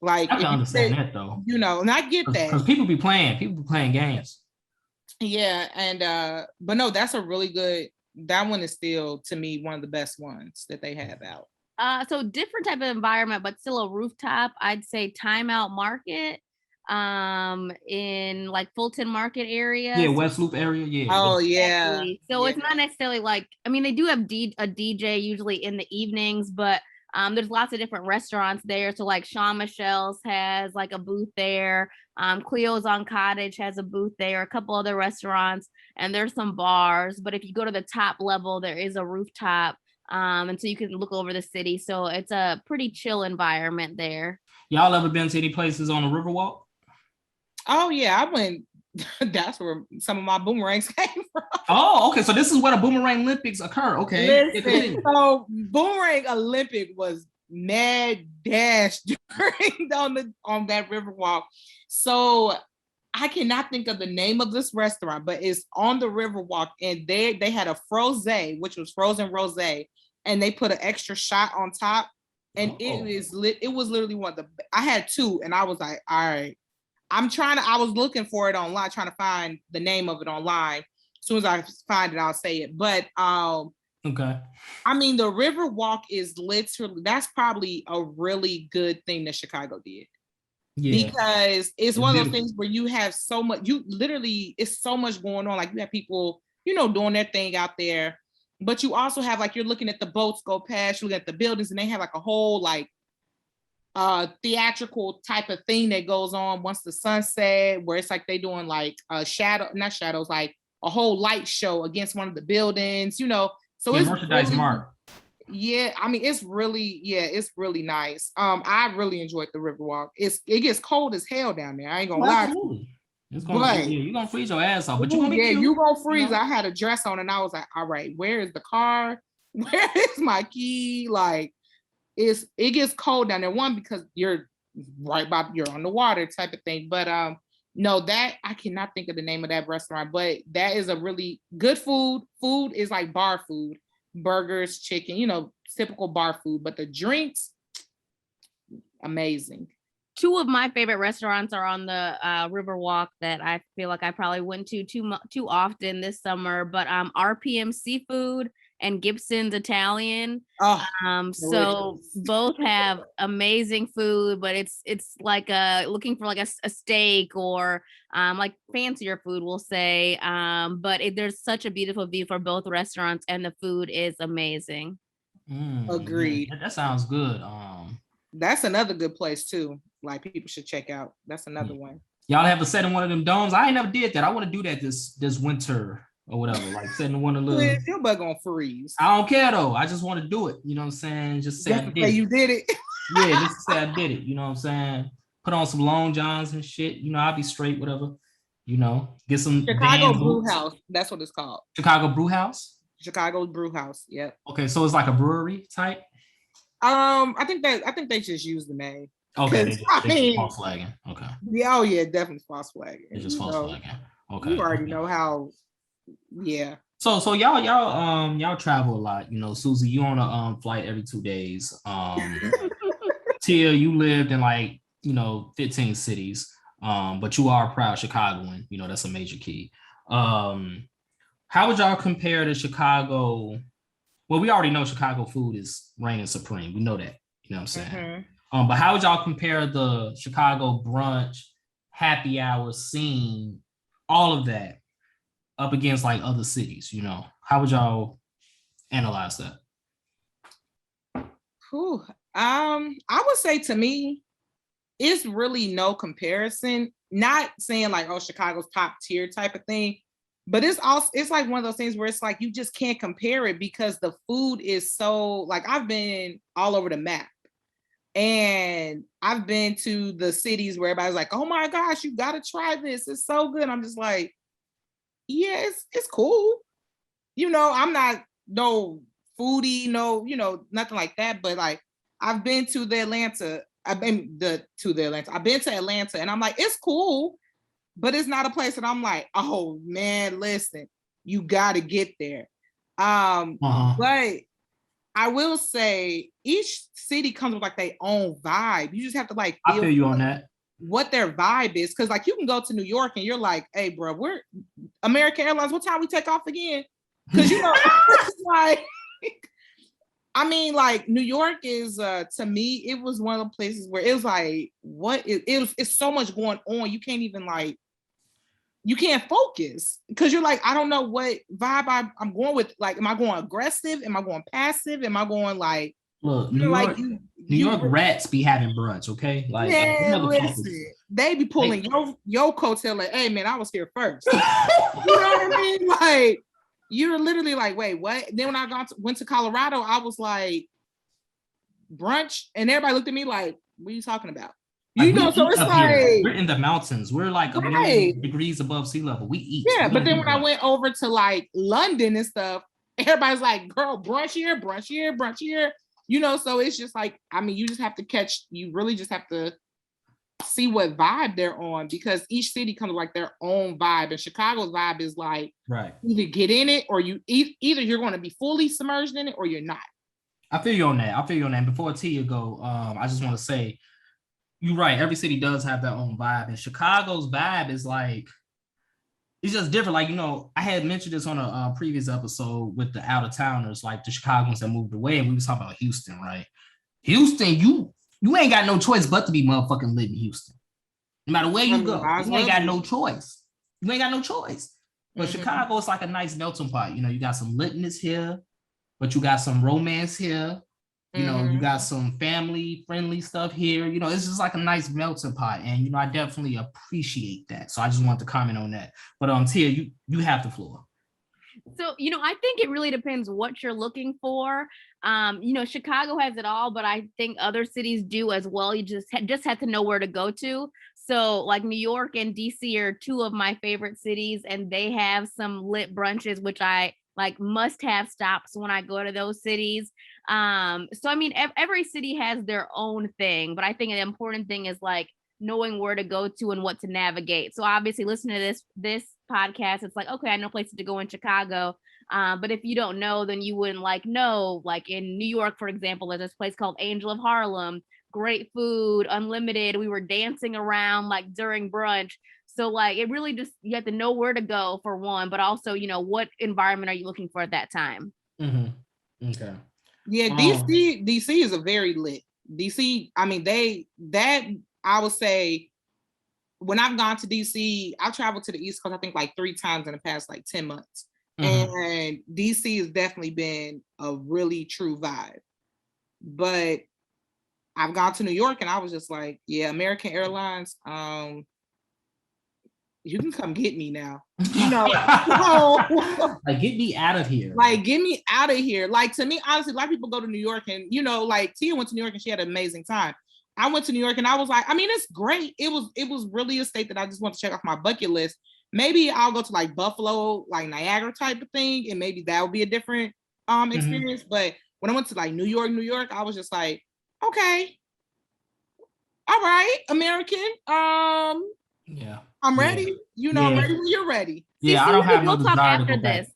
S2: Like,
S4: I can understand that though.
S2: You know, and I get that.
S4: Because people be playing games.
S2: Yeah, and but no, that's a really good, that one is still to me one of the best ones that they have out.
S3: So different type of environment, but still a rooftop. I'd say Timeout Market, in like Fulton Market area.
S4: Yeah, West Loop area. Yeah.
S2: Oh
S3: exactly.
S2: yeah.
S3: So it's not necessarily like, I mean, they do have a DJ usually in the evenings, but there's lots of different restaurants there. So like Sean Michelle's has like a booth there. Cleo's on Cottage has a booth there, a couple other restaurants, and there's some bars. But if you go to the top level, there is a rooftop. And so you can look over the city. So it's a pretty chill environment there.
S4: Y'all ever been to any places on the Riverwalk?
S2: Oh yeah, I went. That's where some of my boomerangs came from.
S4: Oh, okay. So this is where the Boomerang Olympics occur. Okay.
S2: Listen, so Boomerang Olympic was mad dash during on that Riverwalk. So I cannot think of the name of this restaurant, but it's on the Riverwalk, and they had a frosé, which was frozen rosé, and they put an extra shot on top, and it was literally one of the. I had two, and I was like, all right. I was looking for it online, trying to find the name of it online. As soon as I find it, I'll say it. But
S4: okay.
S2: I mean, the Riverwalk is literally, that's probably a really good thing that Chicago did. Yeah. Because it's one of those things where you have so much, it's so much going on. Like you have people, you know, doing their thing out there, but you also have like, you're looking at the boats go past, you're looking at the buildings, and they have like a whole like theatrical type of thing that goes on once the sun set, where it's like they doing like not shadows, like a whole light show against one of the buildings, you know. So it's merchandise really, mark. Yeah, I mean it's really nice. I really enjoyed the Riverwalk. It gets cold as hell down there. I ain't gonna lie.
S4: It's gonna you're gonna freeze your ass off, but you're gonna be cute.
S2: You gonna freeze. You know? I had a dress on and I was like, all right, where is the car? Where is my key? Like it gets cold down there. One, because you're you're on the water type of thing. But no, that I cannot think of the name of that restaurant, but that is a really good food. Food is like bar food, burgers, chicken, you know, typical bar food. But the drinks, amazing.
S3: Two of my favorite restaurants are on the Riverwalk that I feel like I probably went to too often this summer. But RPM Seafood and Gibson's Italian. So both have amazing food, but it's like looking for like a steak or like fancier food, we'll say. But there's such a beautiful view for both restaurants, and the food is amazing.
S2: Agreed.
S4: Yeah, that sounds good.
S2: That's another good place too. Like people should check out. That's another one.
S4: Y'all have to set in one of them domes. I ain't never did that. I want to do that this winter or whatever. Like setting one of the.
S2: Your butt gonna freeze.
S4: I don't care though. I just want to do it. You know what I'm saying? Just say
S2: you did it.
S4: Yeah, just say I did it. You know what I'm saying? Put on some long johns and shit. You know, I'll be straight. Whatever. You know, get some
S2: Chicago Brew House. That's what it's called.
S4: Chicago Brew House.
S2: Chicago Brew House. Yep.
S4: Okay, so it's like a brewery type.
S2: I think they just use the name.
S4: Okay, they false flagging. Okay.
S2: Yeah, yeah, definitely false flagging.
S4: It's just false flagging. Okay.
S2: You already know how. Yeah.
S4: So y'all travel a lot. You know, Susie, you on a flight every 2 days. Tia, you lived in like 15 cities. But you are a proud Chicagoan. You know, that's a major key. How would y'all compare to Chicago? Well, we already know Chicago food is reigning supreme. We know that. You know what I'm saying? Mm-hmm. But how would y'all compare the Chicago brunch, happy hour scene, all of that, up against like other cities? You know, how would y'all analyze that?
S2: I would say to me, it's really no comparison. Not saying like, oh, Chicago's top tier type of thing. But it's like one of those things where it's like you just can't compare it because the food is so, like, I've been all over the map. And I've been to the cities where everybody's like, oh my gosh, you gotta try this. It's so good. I'm just like, yeah, it's cool. You know, I'm not no foodie, nothing like that. But like I've been to Atlanta, and I'm like, it's cool. but it's not a place that I'm like, oh man, listen, you got to get there. But I will say each city comes with like their own vibe. You just have to like
S4: I feel you on that.
S2: What their vibe is, because like you can go to New York and you're like, hey bro, we're American Airlines, what time we take off again? Because you know, like I mean, like New York is to me, it was one of the places where it was like, it's so much going on, you can't even like, you can't focus because you're like, I don't know what vibe I'm going with. Like, am I going aggressive? Am I going passive? Am I going like,
S4: look, New York, New York rats be having brunch, okay? Like,
S2: listen, they be pulling your coattail like, hey man, I was here first. You know what I mean? Like, you're literally like, wait, what? Then when I went to Colorado, I was like, brunch, and everybody looked at me like, what are you talking about? You know, so it's like
S4: we're in the mountains. We're like a million degrees above sea level. We eat.
S2: Yeah, but then when I went over to like London and stuff, everybody's like, girl, brunch here, brunch here, brunch here. You know, so it's just like, I mean, you just have to you really just have to see what vibe they're on, because each city comes with like their own vibe. And Chicago's vibe is like,
S4: right,
S2: either get in it or you either you're going to be fully submerged in it or you're not.
S4: I feel you on that. Before Tia go, I just want to say, you're right. Every city does have their own vibe, and Chicago's vibe is like, it's just different. Like, you know, I had mentioned this on a previous episode with the out of towners, like the Chicagoans that moved away, and we was talking about Houston, right? Houston, you ain't got no choice but to be motherfucking lit in Houston. No matter where you go, you ain't got no choice. You ain't got no choice. But Chicago is like a nice melting pot. You know, you got some litness here, but you got some romance here. You know, you got some family-friendly stuff here. You know, it's just like a nice melting pot. And, you know, I definitely appreciate that. So I just want to comment on that. But Tia, you have the floor.
S3: So, you know, I think it really depends what you're looking for. You know, Chicago has it all, but I think other cities do as well. You just have to know where to go to. So like New York and DC are two of my favorite cities, and they have some lit brunches, which I like must have stops when I go to those cities. So I mean, every city has their own thing, but I think the important thing is like knowing where to go to and what to navigate. So obviously listening to this podcast, it's like, okay, I know places to go in Chicago. But if you don't know, then you wouldn't like know, like in New York, for example, there's this place called Angel of Harlem, great food, unlimited. We were dancing around like during brunch. So like, it really just, you have to know where to go for one, but also, you know, what environment are you looking for at that time?
S4: Okay.
S2: Yeah, DC is a very lit. DC, I mean, I would say when I've gone to DC, I've traveled to the East Coast, I think like 3 times in the past like 10 months. And DC has definitely been a really true vibe. But I've gone to New York and I was just like, yeah, American Airlines, you can come get me now. You know,
S4: like get me out of here.
S2: Like get me out of here. Like to me, honestly, a lot of people go to New York and you know, like Tia went to New York and she had an amazing time. I went to New York and I was like, I mean, it's great. It was really a state that I just want to check off my bucket list. Maybe I'll go to like Buffalo, like Niagara type of thing, and maybe that would be a different experience. But when I went to like New York, I was just like, okay, all right, American.
S4: Yeah,
S2: I'm ready. You know, I'm ready when you're ready.
S4: Yeah, I don't have no desire to go back.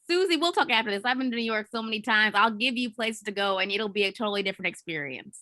S3: Susie, we'll talk after this. I've been to New York so many times. I'll give you places to go, and it'll be a totally different experience.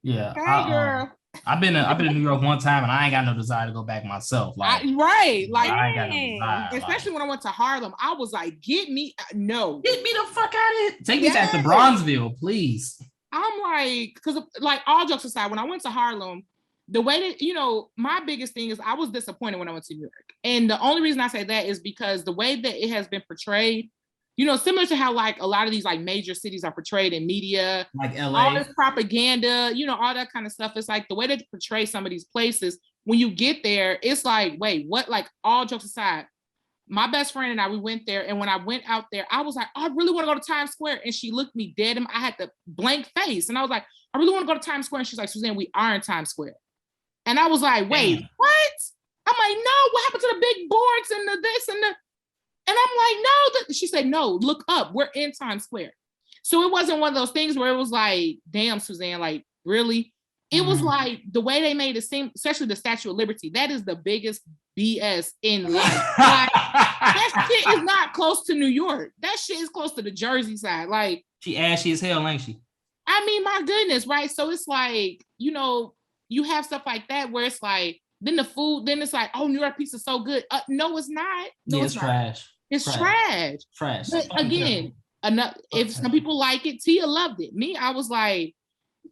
S4: Yeah, hey, girl. I've been to New York one time, and I ain't got no desire to go back myself. Like,
S2: right, like
S4: I ain't got no desire.
S2: Especially when I went to Harlem, I was like, get me the fuck out of here.
S4: Take me back to Bronzeville, please.
S2: I'm like, because like all jokes aside, when I went to Harlem, the way that, you know, my biggest thing is I was disappointed when I went to New York. And the only reason I say that is because the way that it has been portrayed, you know, similar to how like a lot of these like major cities are portrayed in media,
S4: like LA,
S2: all this propaganda, you know, all that kind of stuff. It's like the way they portray some of these places, when you get there, it's like, wait, what? Like all jokes aside, my best friend and I, we went there. And when I went out there, I was like, oh, I really want to go to Times Square. And she looked me dead. And I had the blank face. And I was like, I really want to go to Times Square. And she's like, Suzanne, we are in Times Square. And I was like, wait, what? I'm like, no, what happened to the big boards and the this and the, and I'm like, no, she said, no, look up, we're in Times Square. So it wasn't one of those things where it was like, damn, Suzanne, like, really? It was like the way they made it seem, especially the Statue of Liberty, that is the biggest BS in life. Like, that shit is not close to New York. That shit is close to the Jersey side. Like,
S4: she ashy as hell, ain't she?
S2: I mean, my goodness, right? So it's like, you know, you have stuff like that where it's like, then the food, then it's like, oh, New York pizza is so good. No, it's not. No,
S4: Yeah,
S2: it's not.
S4: trash.
S2: It's trash.
S4: Trash.
S2: But again, if some people like it, Tia loved it. Me, I was like,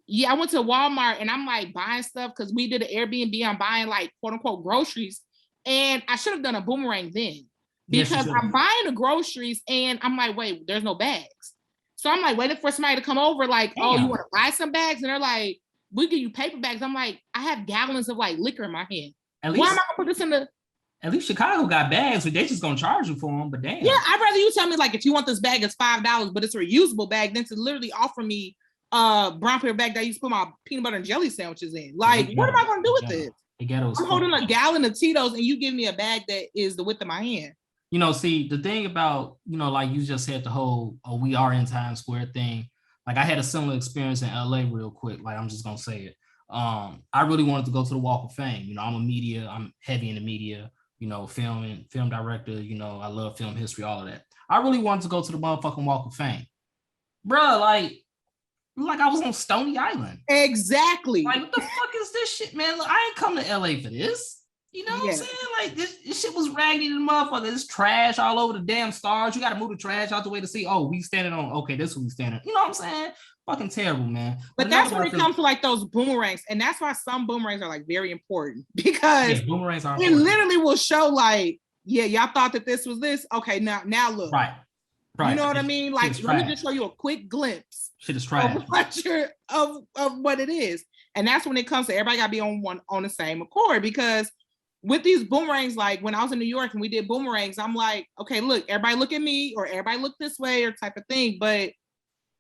S2: yeah, I went to Walmart and I'm like buying stuff because we did an Airbnb. I'm buying like quote unquote groceries. And I should have done a boomerang then because I'm buying the groceries and I'm like, wait, there's no bags. So I'm like waiting for somebody to come over, like, damn. Oh, you want to buy some bags? And they're like, we give you paper bags. I'm like, I have gallons of like liquor in my hand. Why am I gonna put this in the?
S4: At least Chicago got bags, but they just gonna charge you for them. But damn.
S2: Yeah, I'd rather you tell me like if you want this bag, it's $5, but it's a reusable bag, than to literally offer me brown paper bag that I used to put my peanut butter and jelly sandwiches in. Like, what am I gonna do with this? I'm holding a gallon of Tito's and you give me a bag that is the width of my hand.
S4: You know, see, the thing about, you know, like you just said, the whole we are in Times Square thing. Like I had a similar experience in LA real quick. Like I'm just gonna say it. I really wanted to go to the Walk of Fame. You know, I'm heavy in the media, you know, film director, you know, I love film history, all of that. I really wanted to go to the motherfucking Walk of Fame. Bruh, like I was on Stony Island.
S2: Exactly.
S4: Like, what the fuck is this shit, man? Look, I ain't come to LA for this. You know what I'm saying? Like, this shit was raggedy to the motherfucker. There's trash all over the damn stars. You got to move the trash out the way to see, oh, we standing on, okay, this is what we standing. You know what I'm saying? Fucking terrible, man.
S2: But that's when it comes to like those boomerangs. And that's why some boomerangs are like very important because
S4: boomerangs are
S2: it literally will show like, yeah, y'all thought that this was this. Okay, now look.
S4: Right.
S2: You know what I mean? Like, let me just show you a quick glimpse
S4: shit is trash.
S2: Of what it is. And that's when it comes to everybody got to be on the same accord, because with these boomerangs, like when I was in New York and we did boomerangs, I'm like, okay, look, everybody look at me or everybody look this way or type of thing. But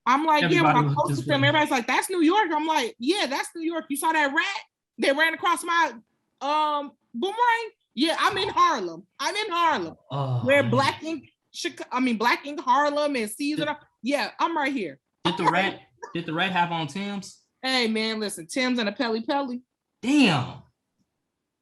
S2: I'm like, everybody, yeah, when I post them, everybody's like, that's New York. I'm like, yeah, that's New York. You saw that rat that ran across my boomerang? Yeah, I'm in Harlem. Where Black Ink Harlem and Caesar. Yeah, I'm right here.
S4: Did the rat have on Tim's?
S2: Hey man, listen, Tim's and a Pelly.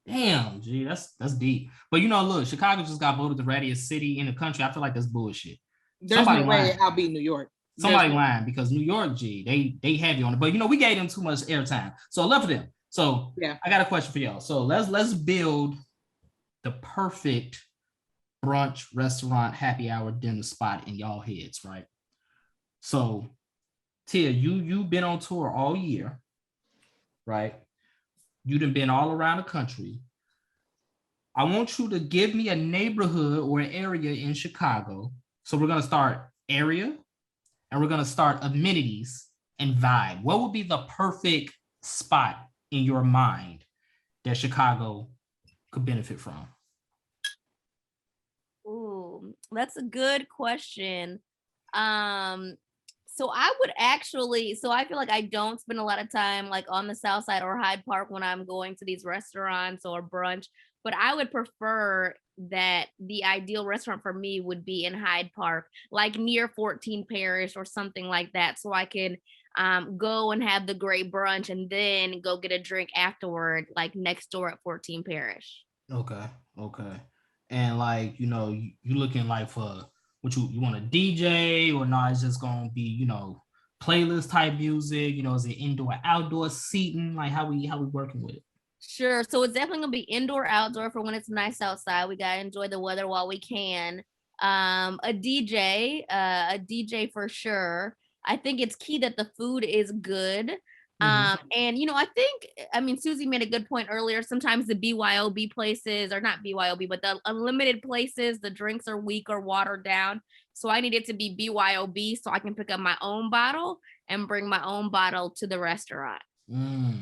S4: Damn, gee, that's deep. But you know, look, Chicago just got voted the rattiest city in the country. I feel like that's bullshit.
S2: There's no way I'll beat New York.
S4: Somebody lying, because New York, gee, they heavy on it. But you know, we gave them too much airtime. So I love them. So yeah, I got a question for y'all. So let's build the perfect brunch, restaurant, happy hour, dinner spot in y'all heads, right? So Tia, you've been on tour all year, right? You done been all around the country. I want you to give me a neighborhood or an area in Chicago. So we're gonna start area and we're gonna start amenities and vibe. What would be the perfect spot in your mind that Chicago could benefit from?
S3: Ooh, that's a good question. So I would actually, I feel like I don't spend a lot of time like on the South Side or Hyde Park when I'm going to these restaurants or brunch, but I would prefer that the ideal restaurant for me would be in Hyde Park, like near 14 Parish or something like that. So I can go and have the great brunch and then go get a drink afterward, like next door at 14 Parish.
S4: Okay. And like, you know, you looking like for what you want a DJ or not? It's just gonna be, you know, playlist type music. You know, is it indoor, outdoor seating? Like how we working with it?
S3: Sure. So it's definitely gonna be indoor, outdoor for when it's nice outside. We gotta enjoy the weather while we can. A DJ for sure. I think it's key that the food is good. And you know, I mean, Susie made a good point earlier. Sometimes the BYOB places, or not BYOB, but the unlimited places, the drinks are weak or watered down. So I need it to be BYOB so I can pick up my own bottle and bring my own bottle to the restaurant.
S4: I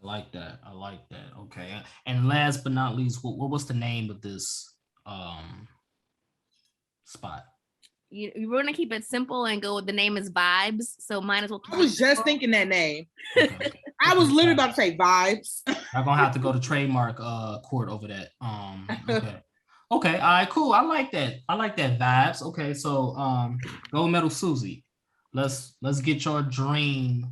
S4: like that. Okay. And last but not least, what's the name of this spot?
S3: You want to keep it simple and go with the name is Vibez. So might as well.
S2: I was just thinking that name. Okay. I was literally about to say Vibez.
S4: I'm gonna have to go to trademark court over that. Okay. All right, cool. I like that Vibez. Okay, so Gold Medal Susie, let's get your dream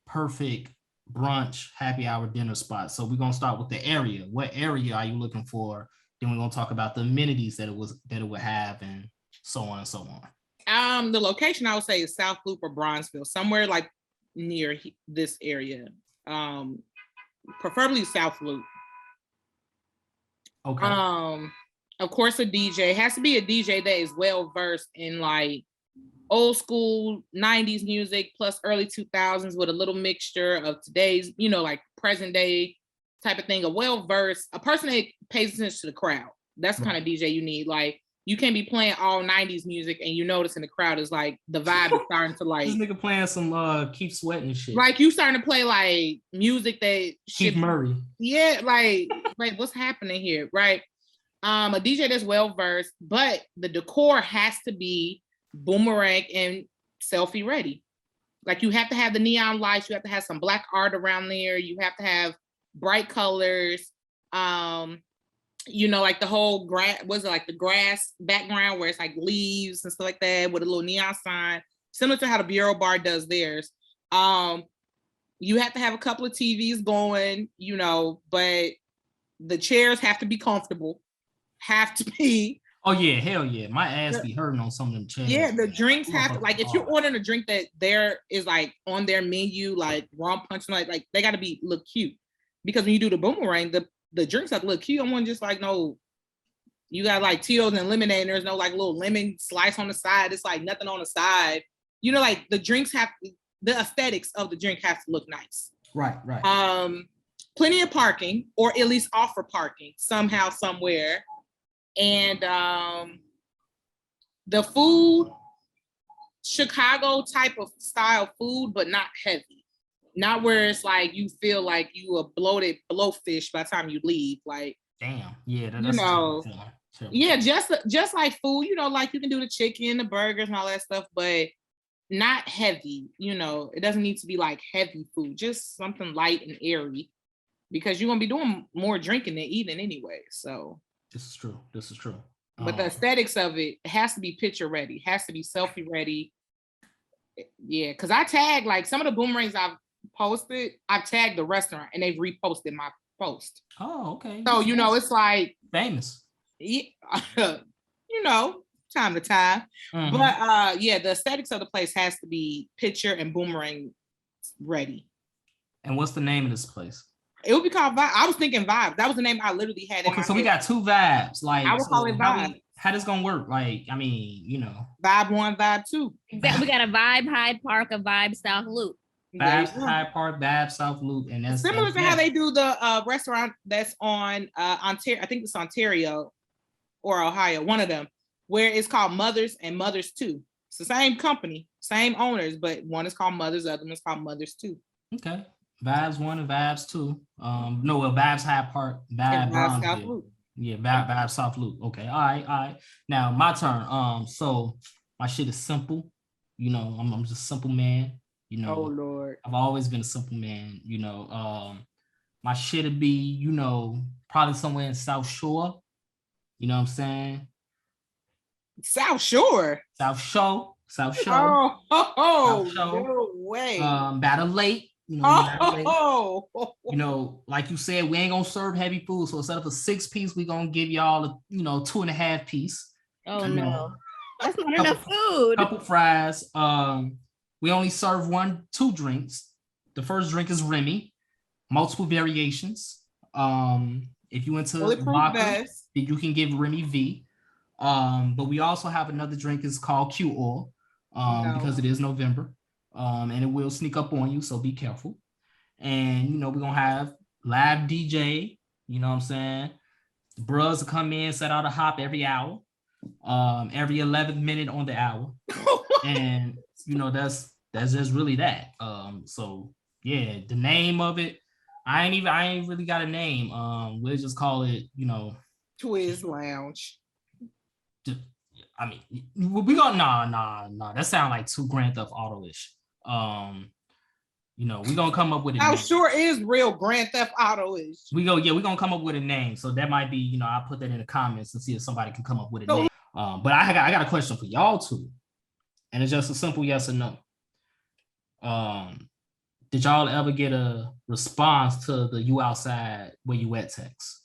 S4: perfect brunch, happy hour, dinner spot. So we're gonna start with the area. What area are you looking for Then we're gonna talk about the amenities that it would have, and so on and so on.
S2: The location I would say is South Loop or Bronzeville, somewhere like near this area. Preferably South Loop.
S4: Okay.
S2: Of course, a DJ has to be a DJ that is well versed in like old school 90s music plus early 2000s with a little mixture of today's, like present day type of thing. A person that pays attention to the crowd. That's the kind of DJ you need. Like, you can't be playing all 90s music and you notice in the crowd is like the vibe is starting to like.
S4: This nigga playing some Keep Sweating shit.
S2: Like, you starting to play like music that
S4: Keith Murray.
S2: Yeah, like what's happening here, right? A DJ that's well versed, but the decor has to be Boomerang and selfie ready. Like, you have to have the neon lights, you have to have some black art around there, you have to have bright colors, like the whole grass, the grass background where it's like leaves and stuff like that with a little neon sign, similar to how the Bureau Bar does theirs. You have to have a couple of TVs going, but the chairs have to be comfortable, have to be.
S4: Oh yeah, hell yeah. My ass be hurting on some of them chairs.
S2: Yeah, the drinks have to, like, if you're ordering a drink that there is like on their menu, like rum punch, like they gotta look cute. Because when you do the Boomerang, the drinks have to look cute. I want just like, no, you got like Tito's and lemonade, and there's no like little lemon slice on the side. It's like nothing on the side. Like the drinks the aesthetics of the drink has to look nice.
S4: Right.
S2: Plenty of parking, or at least offer parking somehow, somewhere. And the food, Chicago type of style food, but not heavy. Not where it's like you feel like you a bloated blowfish by the time you leave. Like,
S4: damn, yeah, that's
S2: true. Yeah, just like food, like you can do the chicken, the burgers, and all that stuff, but not heavy. It doesn't need to be like heavy food, just something light and airy, because you're gonna be doing more drinking than eating anyway. So
S4: this is true.
S2: But the aesthetics of it has to be picture ready, has to be selfie ready. Yeah, because I tag like some of the Boomerangs I've posted, I've tagged the restaurant and they've reposted my post.
S4: Oh, okay.
S2: So it's like
S4: famous.
S2: Yeah, time to time. Mm-hmm. But the aesthetics of the place has to be picture and Boomerang ready.
S4: And what's the name of this place?
S2: It would be called Vibe. I was thinking Vibe. That was the name I literally had in my
S4: so
S2: head.
S4: we got two vibes. Like,
S2: I would call it Vibe.
S4: How this gonna work? Like, I mean,
S2: Vibe 1, Vibe 2.
S3: Exactly. We got a Vibe Hyde Park, a Vibe South Loop.
S4: Vibe Hyde Park, Vibe South Loop, and that's
S2: similar to how they do the restaurant that's on Ontario. I think it's Ontario or Ohio, one of them, where it's called Mothers and Mothers 2. It's the same company, same owners, but one is called Mothers, the other one is called Mothers 2.
S4: Okay. Vibes 1 and Vibes 2. Vibes Hyde Park, Vibe
S2: South Loop.
S4: Yeah, Vibe South Loop. Okay, all right. Now my turn. So my shit is simple. I'm just a simple man.
S2: Oh Lord.
S4: I've always been a simple man. My shit'll be, probably somewhere in South Shore. You know what I'm saying?
S2: South Shore.
S4: South Shore.
S2: South Shore. No way.
S4: Battle Lake. Like you said, we ain't gonna serve heavy food. So instead of a 6-piece, we gonna give y'all a 2.5 piece.
S3: Oh no, that's not enough food.
S4: Couple fries. We only serve 2 drinks. The first drink is Remy, multiple variations. If you into vodka, you can give Remy V. But we also have another drink is called Q Oil, because it is November. And it will sneak up on you, so be careful. And we're gonna have live DJ, you know what I'm saying? The bros will come in, set out a hop every hour, every 11th minute on the hour. And that's just really that. So yeah, the name of it, I ain't really got a name. We'll just call it,
S2: Twiz Lounge.
S4: I mean, we go nah. That sounds like too Grand Theft Auto-ish. We're gonna come up with it.
S2: How sure is real Grand Theft Auto-ish.
S4: We're gonna come up with a name. So that might be, I'll put that in the comments and see if somebody can come up with a name. But I got a question for y'all too. And it's just a simple yes or no. Did y'all ever get a response to the "you outside where you at" text?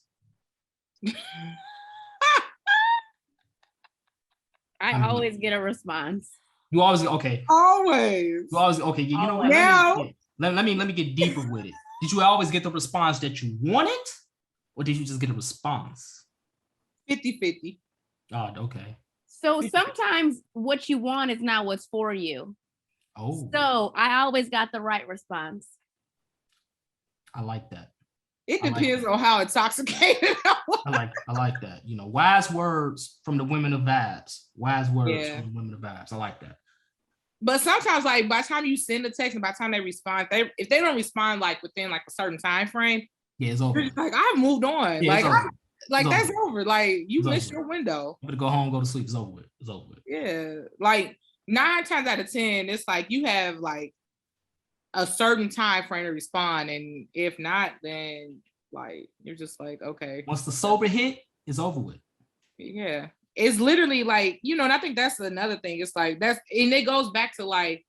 S3: I
S4: mean,
S3: always get a response.
S4: You always okay.
S2: Always.
S4: You always okay. You know what?
S2: Now,
S4: Let me get deeper with it. Did you always get the response that you wanted, or did you just get a response?
S2: 50-50.
S4: Oh, okay.
S3: So sometimes what you want is not what's for you.
S4: Oh.
S3: So I always got the right response.
S4: I like that.
S2: It depends on how intoxicated I was.
S4: I like that. You know, wise words from the women of vibes. Wise words from the women of vibes. I like that.
S2: But sometimes, like, by the time you send the text and by the time they respond, if they don't respond like within like a certain time frame,
S4: it's over.
S2: You're just like, I've moved on.
S4: Yeah,
S2: that's over. Like, you missed your window.
S4: I'm gonna go home, go to sleep. It's over with. It's over with.
S2: Yeah. Like 9 times out of 10, it's like you have like a certain time frame to respond. And if not, then like you're just like, okay.
S4: Once the sober hit, it's over with.
S2: Yeah. It's literally like, you know, and I think that's another thing. It's like and it goes back to like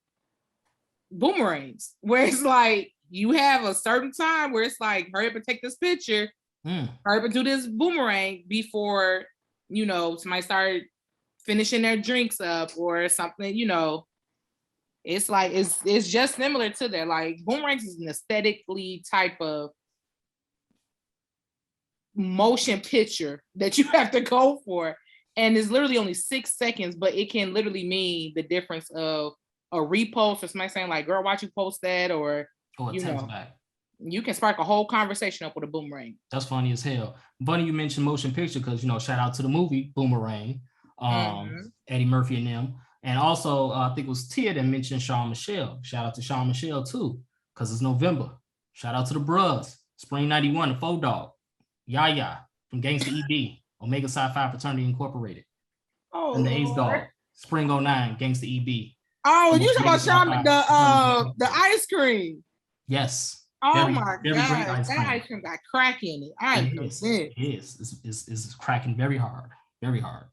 S2: boomerangs, where it's like you have a certain time where it's like, hurry up and take this picture, hurry up and do this boomerang before, you know, somebody started finishing their drinks up or something, you know. It's like it's just similar to that. Like boomerangs is an aesthetically type of motion picture that you have to go for. And it's literally only 6 seconds, but it can literally mean the difference of a repost or somebody saying like, girl, why'd you post that? Or you know, back. You can spark a whole conversation up with a boomerang.
S4: That's funny as hell. Funny you mentioned motion picture because, you know, shout out to the movie Boomerang, Eddie Murphy and them. And also, I think it was Tia that mentioned Sean Michelle. Shout out to Sean Michelle too, because it's November. Shout out to the Bruhs, Spring 91, the Faux Dog, Yaya from Gangsta EB. Omega Sci-Fi Fraternity Incorporated.
S2: Oh,
S4: and the Ace Dog, Spring 09, Gangsta EB.
S2: Oh, you talking about Sean, the ice cream?
S4: Yes.
S2: Oh my God, that ice cream got crack in it.
S4: It is. It's cracking very hard, very hard.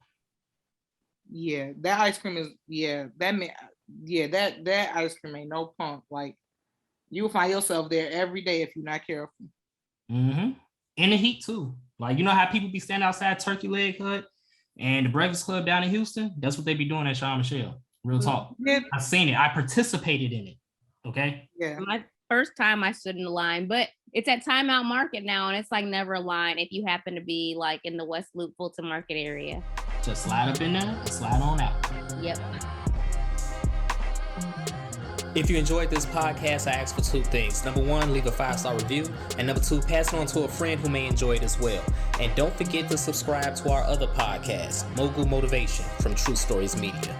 S2: Yeah, that ice cream is. That ice cream ain't no punk. Like you will find yourself there every day if you're not careful.
S4: Mm-hmm. In the heat too. Like, you know how people be standing outside Turkey Leg Hut and the Breakfast Club down in Houston? That's what they be doing at Sean Michelle. Real talk. Yeah. I've seen it. I participated in it. Okay.
S3: Yeah. My first time I stood in the line, but it's at Timeout Market now, and it's like never a line if you happen to be like in the West Loop Fulton Market area.
S4: Just slide up in there and slide on out.
S3: Yep.
S1: If you enjoyed this podcast, I ask for 2 things. Number 1, leave a 5-star review. And number 2, pass it on to a friend who may enjoy it as well. And don't forget to subscribe to our other podcast, Mogul Motivation from True Stories Media.